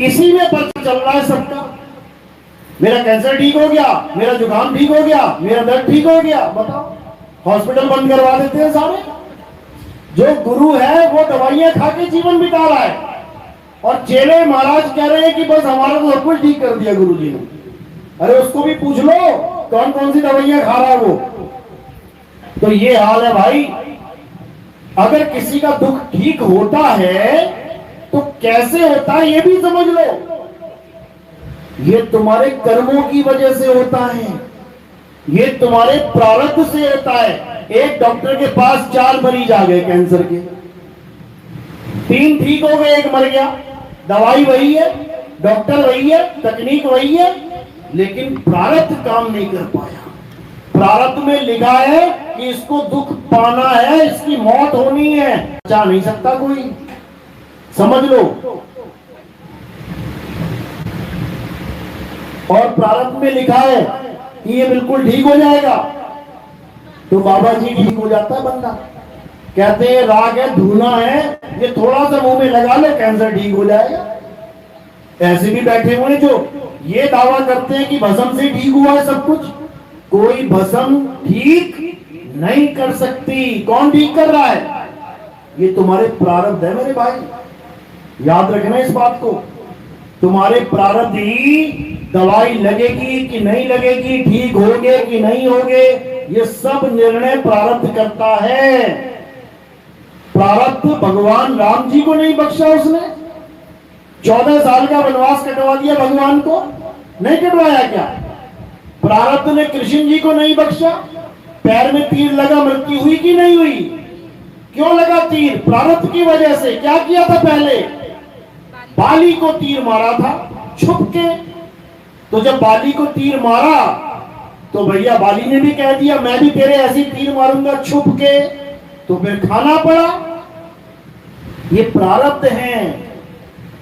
इसी में पर्चा चल रहा है सबका। मेरा कैंसर ठीक हो गया, मेरा जुकाम ठीक हो गया, मेरा दर्द ठीक हो गया। बताओ, हॉस्पिटल बंद करवा देते हैं सारे। जो गुरु है वो दवाइयां खा के जीवन बिता रहा है और चेले महाराज कह रहे हैं कि बस हमारा तो सब कुछ ठीक कर दिया गुरु जी ने। अरे उसको भी पूछ लो कौन कौन सी दवाइयां खा रहा है वो। तो ये हाल है भाई। अगर किसी का दुख ठीक होता है तो कैसे होता है ये भी समझ लो। ये तुम्हारे कर्मों की वजह से होता है, ये तुम्हारे प्रारब्ध से होता है। एक डॉक्टर के पास 4 मरीज आ गए कैंसर के, 3 ठीक हो गए, 1 मर गया। दवाई वही है, डॉक्टर वही है, तकनीक वही है, लेकिन प्रारब्ध काम नहीं कर पाया। प्रारब्ध में लिखा है कि इसको दुख पाना है, इसकी मौत होनी है, चाह नहीं सकता कोई। समझ लो। और प्रारब्ध में लिखा है कि ये बिल्कुल ठीक हो जाएगा, तो बाबा जी ठीक हो जाता है बंदा। कहते हैं राग है, धूना है, ये थोड़ा सा मुंह में लगा ले कैंसर ठीक हो जाएगा। ऐसे भी बैठे हुए जो ये दावा करते हैं कि भस्म से ठीक हुआ है सब कुछ। कोई भस्म ठीक नहीं कर सकती। कौन ठीक कर रहा है? ये तुम्हारे प्रारब्ध है मेरे भाई, याद रखना इस बात को। तुम्हारे प्रारब्ध ही दवाई लगेगी कि नहीं लगेगी, ठीक होगे कि नहीं होगे, ये सब निर्णय प्रारब्ध करता है। प्रारब्ध भगवान राम जी को नहीं बख्शा उसने? 14 साल का वनवास कटवा दिया भगवान को, नहीं कटवाया क्या? प्रारब्ध ने कृष्ण जी को नहीं बख्शा? पैर में तीर लगा, मृत्यु हुई कि नहीं हुई? क्यों लगा तीर? प्रारब्ध की वजह से। क्या किया था पहले? बाली को तीर मारा था छुप के। तो जब बाली को तीर मारा तो भैया बाली ने भी कह दिया मैं भी तेरे ऐसी तीर मारूंगा छुप के, तो फिर खाना पड़ा। ये प्रारब्ध है।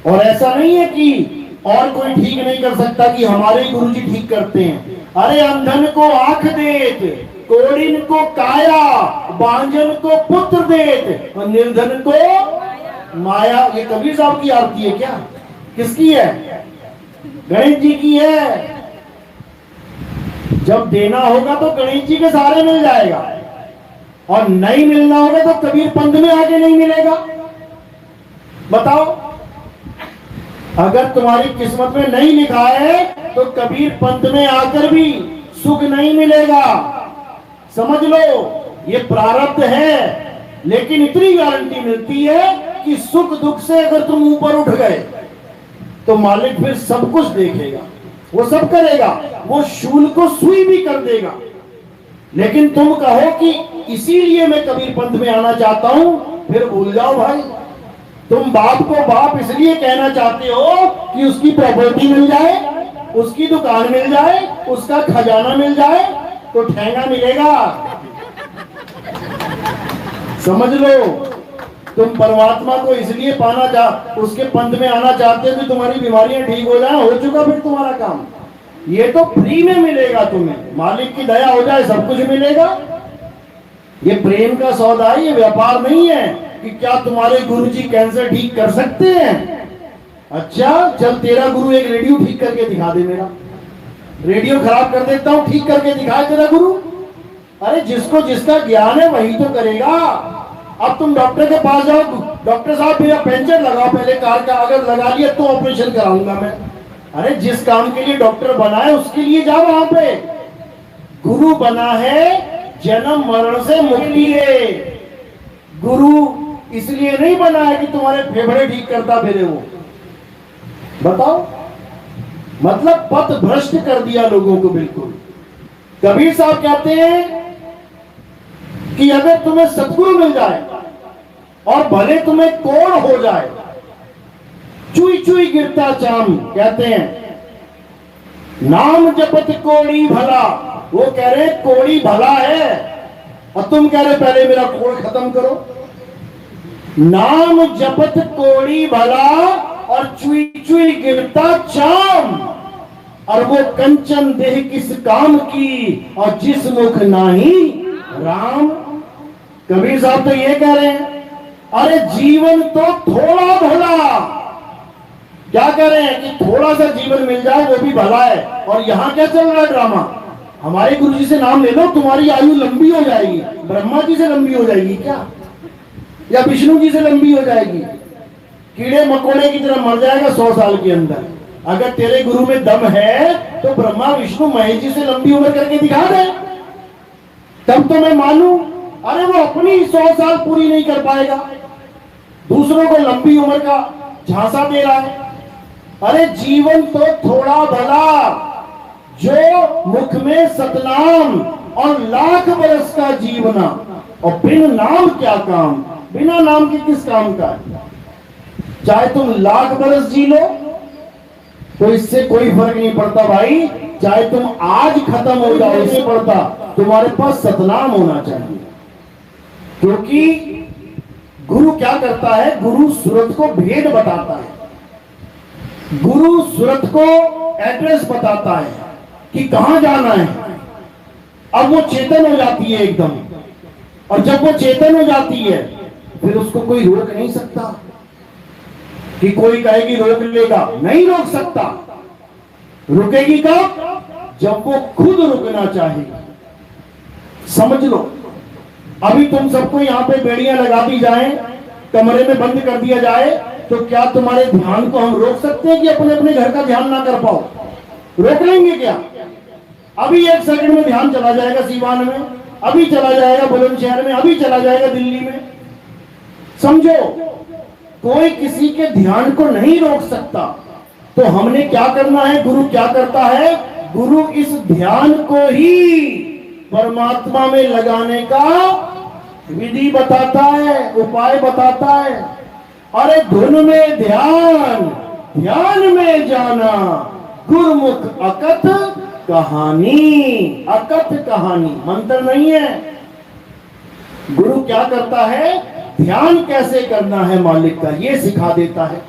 और ऐसा नहीं है कि और कोई ठीक नहीं कर सकता कि हमारे ही गुरु जी ठीक करते हैं। अरे अंधन को आंख देत, कोड़िन को काया, बांझन को पुत्र देत और निर्धन को माया। ये कबीर साहब की आरती है क्या? किसकी है? गणेश जी की है। जब देना होगा तो गणेश जी के सहारे मिल जाएगा, और नहीं मिलना होगा तो कबीर पंथ में आगे नहीं मिलेगा। बताओ, अगर तुम्हारी किस्मत में नहीं लिखा है तो कबीर पंथ में आकर भी सुख नहीं मिलेगा। समझ लो, ये प्रारब्ध है। लेकिन इतनी गारंटी मिलती है कि सुख दुख से अगर तुम ऊपर उठ गए तो मालिक फिर सब कुछ देखेगा, वो सब करेगा, वो शूल को सुई भी कर देगा। लेकिन तुम कहो कि इसीलिए मैं कबीर पंथ में आना चाहता हूं, फिर भूल जाओ भाई। तुम बाप को बाप इसलिए कहना चाहते हो कि उसकी प्रॉपर्टी मिल जाए, उसकी दुकान मिल जाए, उसका खजाना मिल जाए, तो ठेंगा मिलेगा। समझ लो, तुम परमात्मा को इसलिए उसके पंथ में आना चाहते हो कि तुम्हारी बीमारियां ठीक हो जाए, हो चुका फिर तुम्हारा काम। ये तो फ्री में मिलेगा तुम्हें, मालिक की दया हो जाए सब कुछ मिलेगा। ये प्रेम का सौदा है, ये व्यापार नहीं है कि क्या तुम्हारे गुरुजी कैंसर ठीक कर सकते हैं। अच्छा चल तेरा गुरु एक रेडियो ठीक करके दिखा दे, मेरा रेडियो खराब कर देता हूं, ठीक करके दिखाए तेरा गुरु। अरे जिसको जिसका ज्ञान है वही तो करेगा। अब तुम डॉक्टर के पास जाओ, डॉक्टर साहब मेरा पंचर लगाओ पहले कार का, अगर लगा लिया तो ऑपरेशन कराऊंगा मैं। अरे जिस काम के लिए डॉक्टर बना है उसके लिए जाओ वहां पे। गुरु बना है जन्म मरण से मुक्ति है। गुरु इसलिए नहीं बना है कि तुम्हारे फेफड़े ठीक करता फिरे वो। बताओ, मतलब पथ भ्रष्ट कर दिया लोगों को बिल्कुल। कबीर साहब कहते हैं कि अगर तुम्हें सतगुरु मिल जाए और भले तुम्हें कोढ़ हो जाए, चुई चुई गिरता चाम, कहते हैं नाम जपत कोड़ी भला। वो कह रहे कोड़ी भला है और तुम कह रहे पहले मेरा कोढ़ खत्म करो। नाम जपत कोड़ी भला और चुई चुई गिरता चाम, और वो कंचन देह किस काम की और जिस मुख नाही राम। कबीर साहब तो ये कह रहे हैं, अरे जीवन तो थोड़ा भला। क्या कह रहे हैं कि थोड़ा सा जीवन मिल जाए वो भी भला है। और यहां क्या चल रहा है ड्रामा, हमारे गुरु जी से नाम ले लो तुम्हारी आयु लंबी हो जाएगी। ब्रह्मा जी से लंबी हो जाएगी क्या, या विष्णु जी से लंबी हो जाएगी? कीड़े मकोड़े की तरह मर जाएगा 100 साल के अंदर। अगर तेरे गुरु में दम है तो ब्रह्मा विष्णु महेश जी से लंबी उम्र करके दिखा दे, तब तो मैं मानूं। अरे वो अपनी 100 साल पूरी नहीं कर पाएगा, दूसरों को लंबी उम्र का झांसा दे रहा है। अरे जीवन तो थोड़ा भला, जो मुख में सतनाम और लाख बरस का जीवना, और बिन नाम क्या काम, बिना नाम के किस काम का। चाहे तुम लाख बरस जी लो तो इससे कोई फर्क नहीं पड़ता भाई। चाहे तुम आज खत्म हो जाओ इससे पड़ता, तुम्हारे पास सतनाम होना चाहिए। क्योंकि गुरु क्या करता है, गुरु सूरत को भेद बताता है। गुरु सूरत को एड्रेस बताता है कि कहां जाना है। अब वो चेतन हो जाती है एकदम, और जब वो चेतन हो जाती है फिर उसको कोई रोक नहीं सकता। कि कोई कहेगी रोक लेगा, नहीं रोक सकता। रुकेगी कब, जब वो खुद रुकना चाहेगी। समझ लो, अभी तुम सबको यहां पे बेड़ियां लगा दी जाए, कमरे में बंद कर दिया जाए, तो क्या तुम्हारे ध्यान को हम रोक सकते हैं कि अपने अपने घर का ध्यान ना कर पाओ? रोक लेंगे क्या? अभी 1 सेकंड में ध्यान चला जाएगा सीवान में, अभी चला जाएगा बुलंदशहर में, अभी चला जाएगा दिल्ली में। समझो, कोई किसी के ध्यान को नहीं रोक सकता। तो हमने क्या करना है, गुरु क्या करता है, गुरु इस ध्यान को ही परमात्मा में लगाने का विधि बताता है, उपाय बताता है। अरे धुन में ध्यान, ध्यान में जाना, गुरुमुख अकथ कहानी। अकथ कहानी मंत्र नहीं है। गुरु क्या करता है, ध्यान कैसे करना है मालिक का ये सिखा देता है।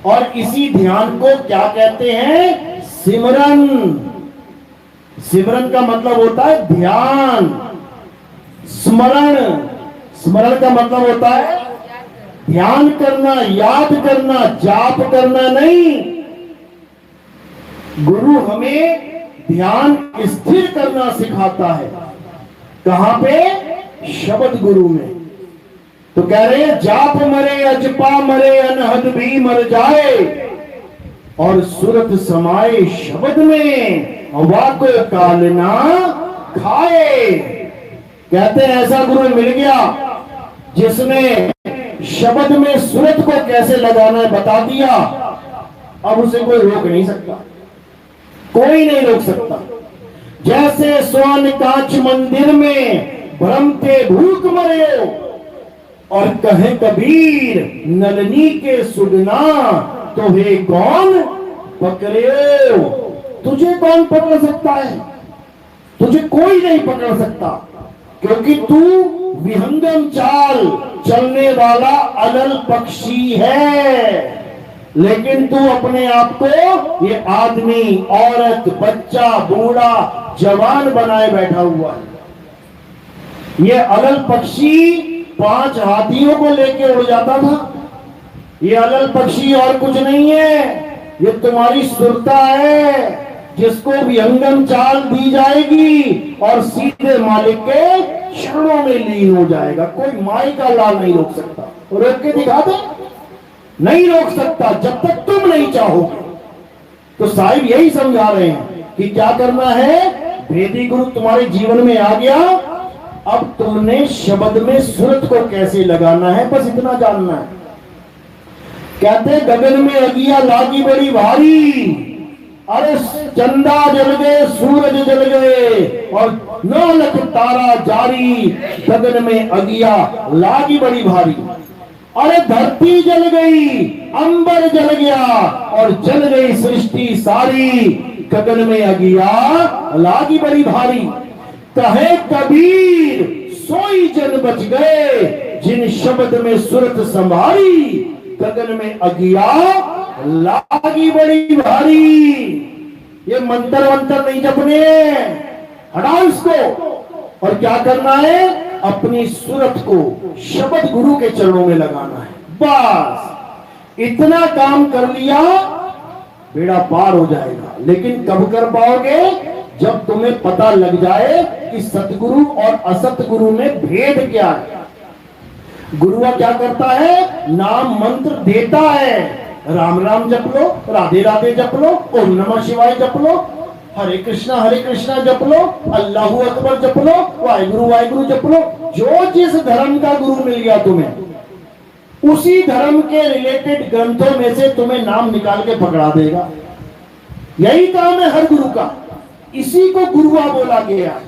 और इसी ध्यान को क्या कहते हैं, सिमरन। सिमरन का मतलब होता है ध्यान। स्मरण, स्मरण का मतलब होता है ध्यान करना, याद करना, जाप करना नहीं। गुरु हमें ध्यान स्थिर करना सिखाता है। कहां पे, शब्द गुरु में। तो कह रहे हैं जाप मरे अजपा मरे अनहद भी मर जाए, और सूरत समाए शब्द में वाको काल ना खाए। कहते हैं ऐसा गुरु मिल गया जिसने शब्द में सूरत को कैसे लगाना है बता दिया। अब उसे कोई रोक नहीं सकता, कोई नहीं रोक सकता। जैसे स्वर्ण कांच मंदिर में भ्रम के भूख मरे, और कहे कबीर नलनी के सुगना तो हे कौन पकड़े। तुझे कौन पकड़ सकता है, तुझे कोई नहीं पकड़ सकता, क्योंकि तू विहंगम चाल चलने वाला अनल पक्षी है। लेकिन तू अपने आप को ये आदमी, औरत, बच्चा, बूढ़ा, जवान बनाए बैठा हुआ है। ये अनल पक्षी 5 हाथियों को लेके उड़ जाता था, ये अलल पक्षी और कुछ नहीं है, ये तुम्हारी सुरता है, जिसको विहंगम चाल दी जाएगी और सीधे मालिक के चरणों में लीन हो जाएगा। कोई माई का लाल नहीं रोक सकता, रोक के दिखा दे, नहीं रोक सकता जब तक तुम नहीं चाहोगे। तो साहिब यही समझा रहे हैं कि क्या करना है, भेदी गुरु तुम्हारे जीवन में आ गया, अब तुमने शब्द में सूरत को कैसे लगाना है, बस इतना जानना है। कहते गगन में अगिया लागी बड़ी भारी, अरे चंदा जल गए, सूरज जल गए और 9 लाख तारा जारी, गगन में अगिया लागी बड़ी भारी। अरे धरती जल गई, अंबर जल गया और जल गई सृष्टि सारी, गगन में अगिया लागी बड़ी भारी। कहे कबीर सोई जन बच गए, जिन शब्द में सूरत संभारी, गगन में अगिया लागी बड़ी भारी। ये मंत्र वंत्र नहीं जपने, हटा इसको। और क्या करना है, अपनी सूरत को शब्द गुरु के चरणों में लगाना है। बस इतना काम कर लिया, बेड़ा पार हो जाएगा। लेकिन कब कर पाओगे, जब तुम्हें पता लग जाए कि सतगुरु और असतगुरु में भेद क्या है। गुरुआ क्या करता है, नाम मंत्र देता है, राम राम जप लो, राधे राधे जप लो, ओम नमः शिवाय जप लो, हरे कृष्णा जप लो, अल्लाहू अकबर जप लो, वाहिगुरु जप लो। जो जिस धर्म का गुरु मिल गया तुम्हें, उसी धर्म के रिलेटेड ग्रंथों में से तुम्हें नाम निकाल के पकड़ा देगा। यही काम है हर गुरु का, इसी को गुरुआ बोला गया।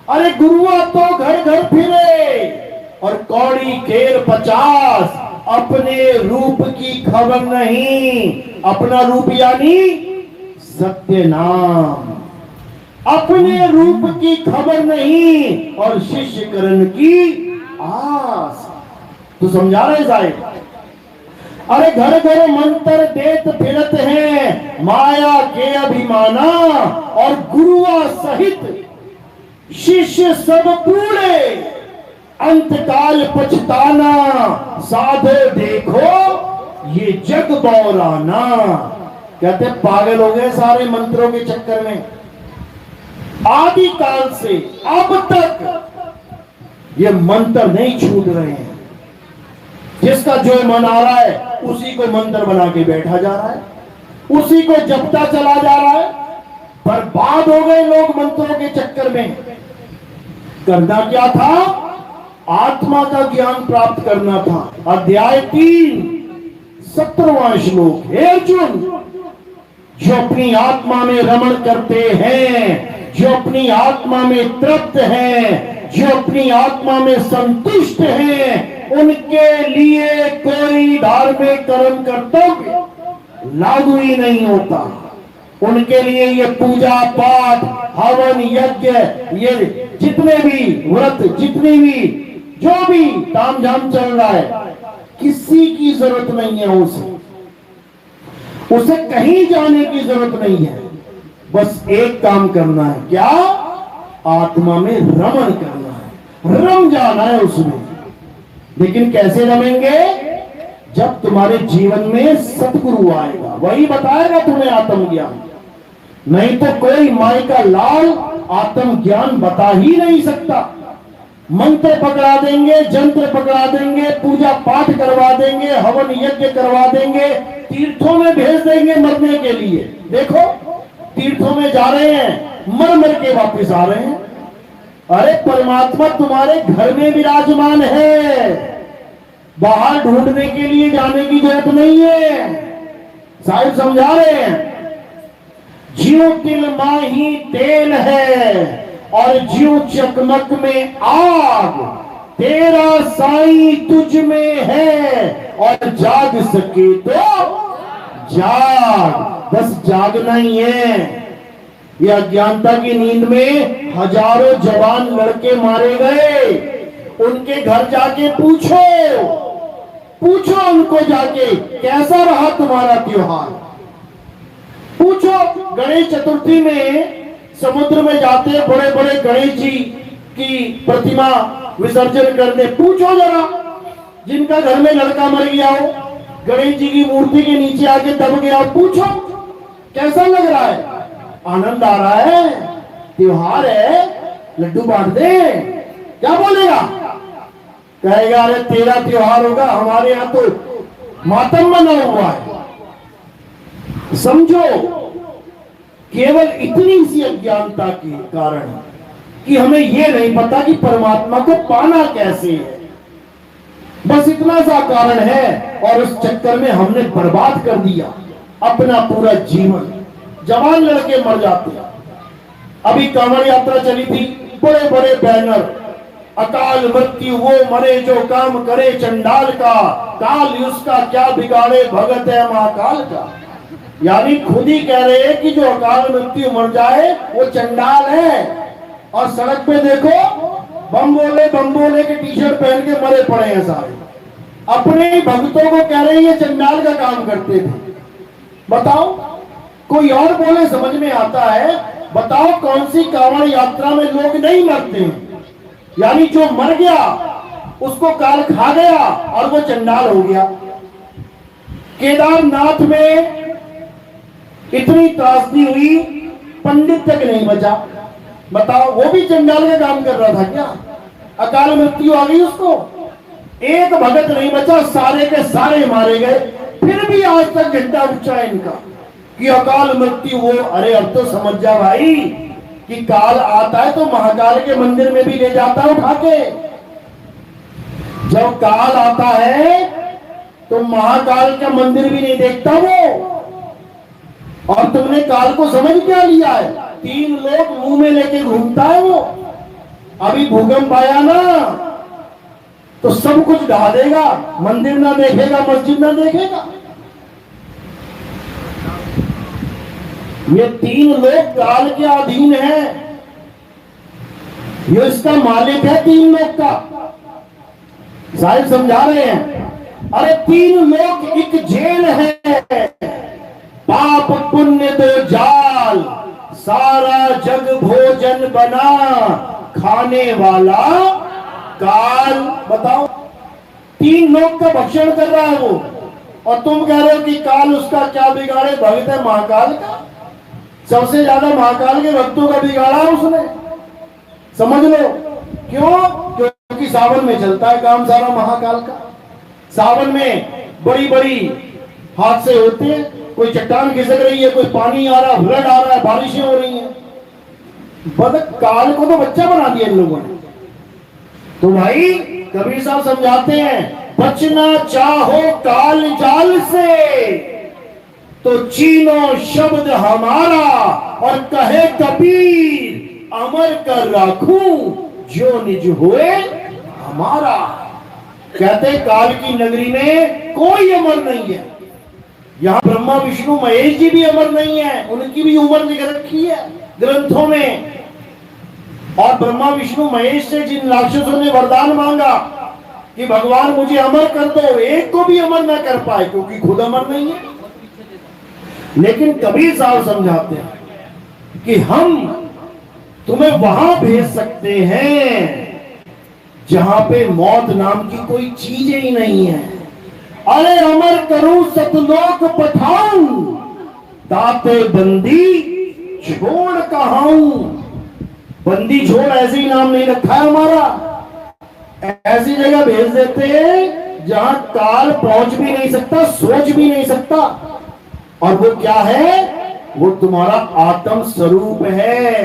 अरे गुरुआ तो घर घर फिरे और कौड़ी केर 50, अपने रूप की खबर नहीं। अपना रूप यानी सत्य नाम, अपने रूप की खबर नहीं और शिष्य करण की आस। तो समझा रहे साहिब। अरे घर घर मंत्र देत फिरत हैं, माया के अभिमाना और गुरुआ सहित शिष्य सब पूरे, अंतकाल पछताना, साधे देखो ये जग बौराना। कहते पागल हो गए सारे मंत्रों के चक्कर में। आदि काल से अब तक ये मंत्र नहीं छूट रहे हैं। जिसका जो मन आ रहा है उसी को मंत्र बना के बैठा जा रहा है, उसी को जपता चला जा रहा है। बर्बाद हो गए लोग मंत्रों के चक्कर में। करना क्या था, आत्मा का ज्ञान प्राप्त करना था। अध्याय 3 17वां श्लोक। हे अर्जुन, जो अपनी आत्मा में रमण करते हैं, जो अपनी आत्मा में तृप्त हैं, जो अपनी आत्मा में संतुष्ट हैं, उनके लिए कोई धार्मिक कर्म कर्तव्य लागू ही नहीं होता। उनके लिए ये पूजा पाठ हवन यज्ञ, ये जितने भी व्रत, जितनी भी जो भी तामझाम चल रहा है, किसी की जरूरत नहीं है। उसे कहीं जाने की जरूरत नहीं है। बस एक काम करना है, क्या, आत्मा में रमण करना है, रम जाना है उसमें। लेकिन कैसे रमेंगे, जब तुम्हारे जीवन में सतगुरु आएगा, वही बताएगा तुम्हें आत्मज्ञान। नहीं तो कोई माई का लाल आत्मज्ञान बता ही नहीं सकता। मंत्र पकड़ा देंगे, जंत्र पकड़ा देंगे, पूजा पाठ करवा देंगे, हवन यज्ञ करवा देंगे, तीर्थों में भेज देंगे मरने के लिए। देखो तीर्थों में जा रहे हैं, मर मर के वापस आ रहे हैं। अरे परमात्मा तुम्हारे घर में विराजमान है, बाहर ढूंढने के लिए जाने की जरूरत नहीं है। साहिब समझा रहे हैं, ज्यों तिल माही तेल है और ज्यों चकमक में आग, तेरा साईं तुझ में है और जाग सके तो जाग। बस जागना ही है। ये अज्ञानता की नींद में हजारों जवान लड़के मारे गए। उनके घर जाके पूछो उनको जाके, कैसा रहा तुम्हारा त्योहार। पूछो, गणेश चतुर्थी में समुद्र में जाते बड़े बड़े गणेश जी की प्रतिमा विसर्जन करने, पूछो जरा जिनका घर में लड़का मर गया हो, गणेश जी की मूर्ति के नीचे आके दब गया, पूछो कैसा लग रहा है? आनंद आ रहा है, त्योहार है, लड्डू बांट दे, क्या बोलेगा? कहेगा अरे तेरा त्योहार होगा, हमारे यहां तो मातम बना हुआ है। समझो, केवल इतनी सी अज्ञानता के कारण कि हमें यह नहीं पता कि परमात्मा को पाना कैसे है, बस इतना सा कारण है। और उस चक्कर में हमने बर्बाद कर दिया अपना पूरा जीवन। जवान लड़के मर जाते हैं। अभी कांवड़ यात्रा चली थी, बड़े बड़े बैनर, अकाल मृत्यु वो मरे जो काम करे चंडाल का, काल उसका क्या बिगाड़े भगत है महाकाल का। यानी खुद ही कह रहे हैं कि जो अकाल मृत्यु मर जाए वो चंडाल है। और सड़क पे देखो बम बोले के टी शर्ट पहन के मरे पड़े हैं सारे, अपने ही भक्तों को कह रहे हैं ये चंडाल का काम करते थे। बताओ, कोई और बोले समझ में आता है? बताओ कौन सी कांवड़ यात्रा में लोग नहीं मरते हैं? यानी जो मर गया उसको काल खा गया और वो चंडाल हो गया। केदारनाथ में इतनी त्रासदी हुई, पंडित तक नहीं बचा। बताओ, वो भी चंडाल का काम कर रहा था क्या? अकाल मृत्यु आ गई उसको, एक भगत नहीं बचा, सारे के सारे मारे गए। फिर भी आज तक झंडा ऊंचा है इनका कि अकाल मृत्यु वो। अरे अब तो समझ जा भाई कि काल आता है तो महाकाल के मंदिर में भी ले जाता है उठा के। जब काल आता है तो महाकाल का मंदिर भी नहीं देखता वो। और तुमने काल को समझ क्या लिया है? 3 लोग मुंह में लेके घूमता है वो। अभी भूकंप आया ना तो सब कुछ ढा देगा, मंदिर ना देखेगा, मस्जिद ना देखेगा। ये 3 लोग काल के अधीन है, ये इसका मालिक है 3 लोग का। साहिब समझा रहे हैं, अरे 3 लोग एक जेल है, पाप पुण्य 2 जाल, सारा जग भोजन बना, खाने वाला काल। बताओ, 3 लोग का भक्षण कर रहा है वो, और तुम कह रहे हो कि काल उसका क्या बिगाड़े, भगत है महाकाल का। सबसे ज्यादा महाकाल के भक्तों का बिगाड़ा उसने, समझ लो। क्यों? क्योंकि सावन में चलता है काम सारा महाकाल का। सावन में बड़ी बड़ी हादसे होते हैं, कोई चट्टान खिसक रही है, कोई पानी आ रहा है, फ्लड आ रहा है, बारिशें हो रही हैं। काल को तो बच्चा बना दिया इन लोगों ने। तो भाई कबीर साहब समझाते हैं, बचना चाहो काल जाल से तो चीनो शब्द हमारा, और कहे कबीर अमर कर राखूं जो निज हुए हमारा। कहते काल की नगरी में कोई अमर नहीं है। यहां ब्रह्मा विष्णु महेश जी भी अमर नहीं है, उनकी भी उम्र लिख रखी है ग्रंथों में। और ब्रह्मा विष्णु महेश से जिन राक्षसों ने वरदान मांगा कि भगवान मुझे अमर कर दो, एक को भी अमर न कर पाए क्योंकि खुद अमर नहीं है। लेकिन कबीर साहब समझाते हैं कि हम तुम्हें वहां भेज सकते हैं जहां पे मौत नाम की कोई चीज ही नहीं है। अरे अमर करूं सतलोक पठाऊं, दाते बंदी छोड़ कहाऊं। बंदी छोड़ ऐसे ही नाम नहीं रखा है हमारा। ऐसी जगह भेज देते हैं जहां काल पहुंच भी नहीं सकता, सोच भी नहीं सकता। और वो क्या है? वो तुम्हारा आत्म स्वरूप है।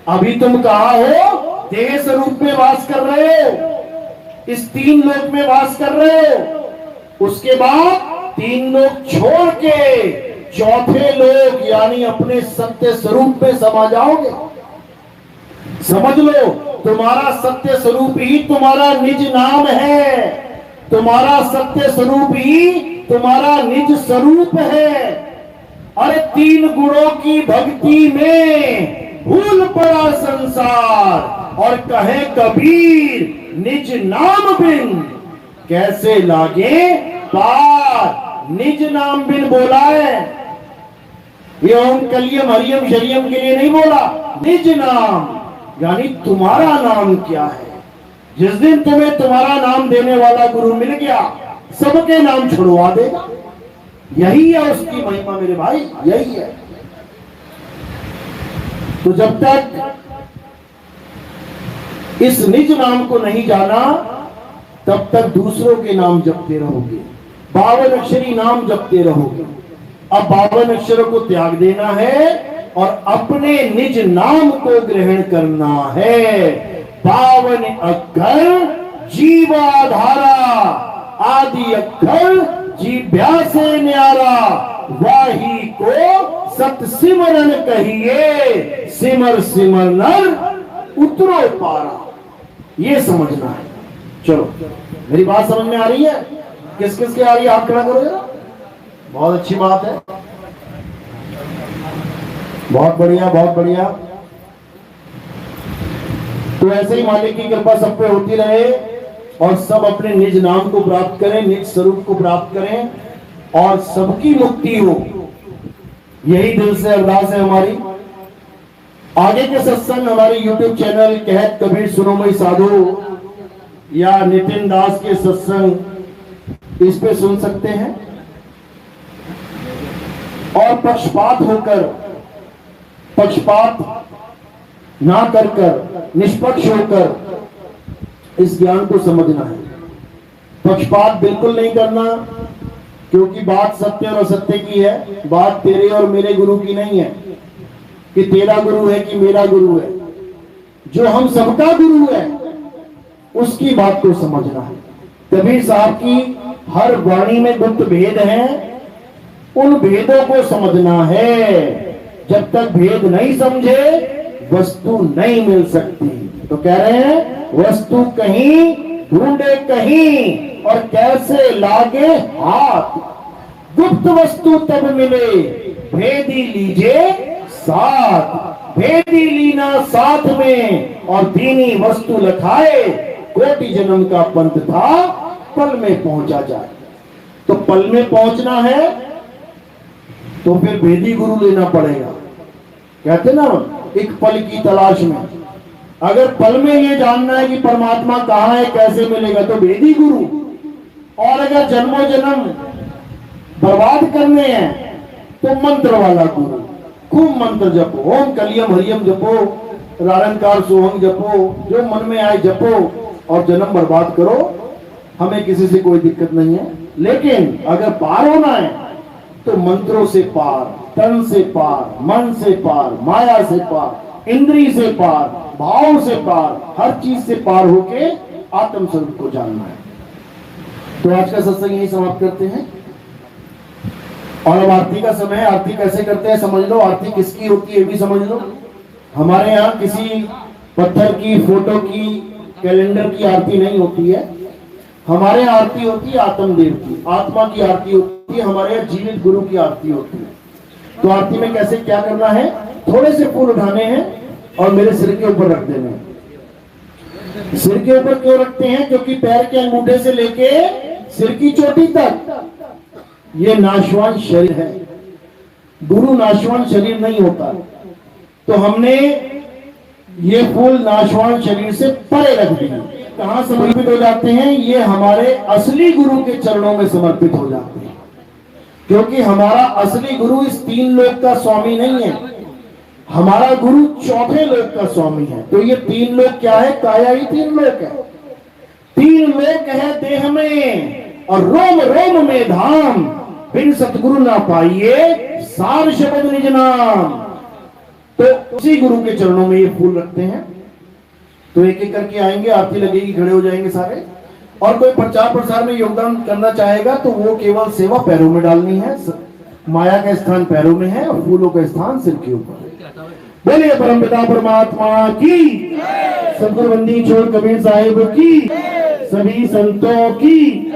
अभी तुम कहा हो? देह स्वरूप में वास कर रहे हो, इस 3 लोक में वास कर रहे हो। उसके बाद 3 लोक छोड़ के 4थे लोक यानी अपने सत्य स्वरूप में समा जाओगे। समझ लो, तुम्हारा सत्य स्वरूप ही तुम्हारा निज नाम है, तुम्हारा सत्य स्वरूप ही तुम्हारा निज स्वरूप है। अरे 3 गुणों की भक्ति में भूल पड़ा संसार, और कहे कबीर निज नाम बिन कैसे लागे पार। निज नाम बिन बोला है, ये ओम कलियम हरियम शरियम के लिए नहीं बोला। निज नाम यानी तुम्हारा नाम क्या है। जिस दिन तुम्हें तुम्हारा नाम देने वाला गुरु मिल गया, सबके नाम छुड़वा देगा। यही है उसकी महिमा मेरे भाई, यही है। तो जब तक इस निज नाम को नहीं जाना तब तक दूसरों के नाम जपते रहोगे, 52 अक्षरी नाम जपते रहोगे। अब 52 अक्षरों को त्याग देना है और अपने निज नाम को ग्रहण करना है। 52 अक्षर जीवाधारा, आदि अक्षर जीव्या से न्यारा, वाही को सत सिमरन कहिए, सिमर सिमर नर उतरो पारा। ये समझना है। चलो मेरी बात समझ में आ रही है? किस किस के आ रही है? हाथ खड़ा करो जरा। बहुत अच्छी बात है, बहुत बढ़िया, बहुत बढ़िया। तो ऐसे ही मालिक की कृपा सब पे होती रहे और सब अपने निज नाम को प्राप्त करें, निज स्वरूप को प्राप्त करें और सबकी मुक्ति हो। यही दिल से अरदास है हमारी। आगे के सत्संग हमारे YouTube चैनल कहत कबीर सुनो मई साधु या नितिन दास के सत्संग इस पे सुन सकते हैं। और पक्षपात होकर, पक्षपात ना कर कर निष्पक्ष होकर इस ज्ञान को समझना है। पक्षपात बिल्कुल नहीं करना, क्योंकि बात सत्य और असत्य की है। बात तेरे और मेरे गुरु की नहीं है कि तेरा गुरु है कि मेरा गुरु है। जो हम सबका गुरु है उसकी बात को समझना है। कबीर साहब की हर वाणी में गुप्त भेद हैं, उन भेदों को समझना है। जब तक भेद नहीं समझे वस्तु नहीं मिल सकती। तो कह रहे हैं वस्तु कहीं ढूंढे कहीं और कैसे लागे हाथ, गुप्त वस्तु तब मिले भेदी लीजे साथ, भेदी लीना साथ में और दीनी वस्तु लखाए, कोटि जन्म का पंथ था पल में पहुंचा जाए। तो पल में पहुंचना है तो फिर भेदी गुरु लेना पड़ेगा। कहते ना एक पल की तलाश में, अगर पल में ये जानना है कि परमात्मा कहां है कैसे मिलेगा तो भेदी गुरु। और अगर जन्मों जन्म बर्बाद करने हैं तो मंत्र वाला गुरु। खूब मंत्र जपो, ओम कलियम हरियम जपो, रारणकार सोहम जपो, जो मन में आए जपो और जन्म बर्बाद करो। हमें किसी से कोई दिक्कत नहीं है। लेकिन अगर पार होना है तो मंत्रों से पार, तन से पार, मन से पार, माया से पार, इंद्री से पार, भाव से पार, हर चीज से पार होके आत्म स्वरूप को जानना है। तो आज का सत्संग यही समाप्त करते हैं। और अब आरती का समय है। आरती कैसे करते हैं समझ लो, आरती किसकी होती है ये भी समझ लो। हमारे यहाँ किसी पत्थर की, फोटो की, कैलेंडर की आरती नहीं होती है। हमारे यहाँ आरती होती है आत्मदेव की, आत्मा की आरती होती है। हमारे यहाँ जीवित गुरु की आरती होती है। तो आरती में कैसे क्या करना है, थोड़े से फूल उठाने हैं और मेरे सिर के ऊपर रख देने हैं। सिर के ऊपर क्यों रखते हैं? क्योंकि पैर के अंगूठे से लेके सिर की चोटी तक ये नाशवान शरीर है। गुरु नाशवान शरीर नहीं होता। तो हमने ये फूल नाशवान शरीर से परे रख दिए। कहां समर्पित हो जाते हैं? ये हमारे असली गुरु के चरणों में समर्पित हो जाते हैं। क्योंकि हमारा असली गुरु इस 3 लोक का स्वामी नहीं है, हमारा गुरु 4थे लोक का स्वामी है। तो ये 3 लोक क्या है? काया ही 3 लोक है। 3 लोक है देह में और रोम रोम में धाम, बिन सतगुरु ना पाइए सार शब्द निज नाम। तो उसी गुरु के चरणों में ये फूल रखते हैं। तो एक एक करके आएंगे, आरती लगेगी, खड़े हो जाएंगे सारे। और कोई प्रचार प्रसार में योगदान करना चाहेगा तो वो केवल सेवा पैरों में डालनी है। माया का स्थान पैरों में है और फूलों का स्थान सिर के ऊपर। बोलिए परमपिता परमात्मा की, सदगुरु बंदी छोड़ कबीर साहिब की, सभी संतों की।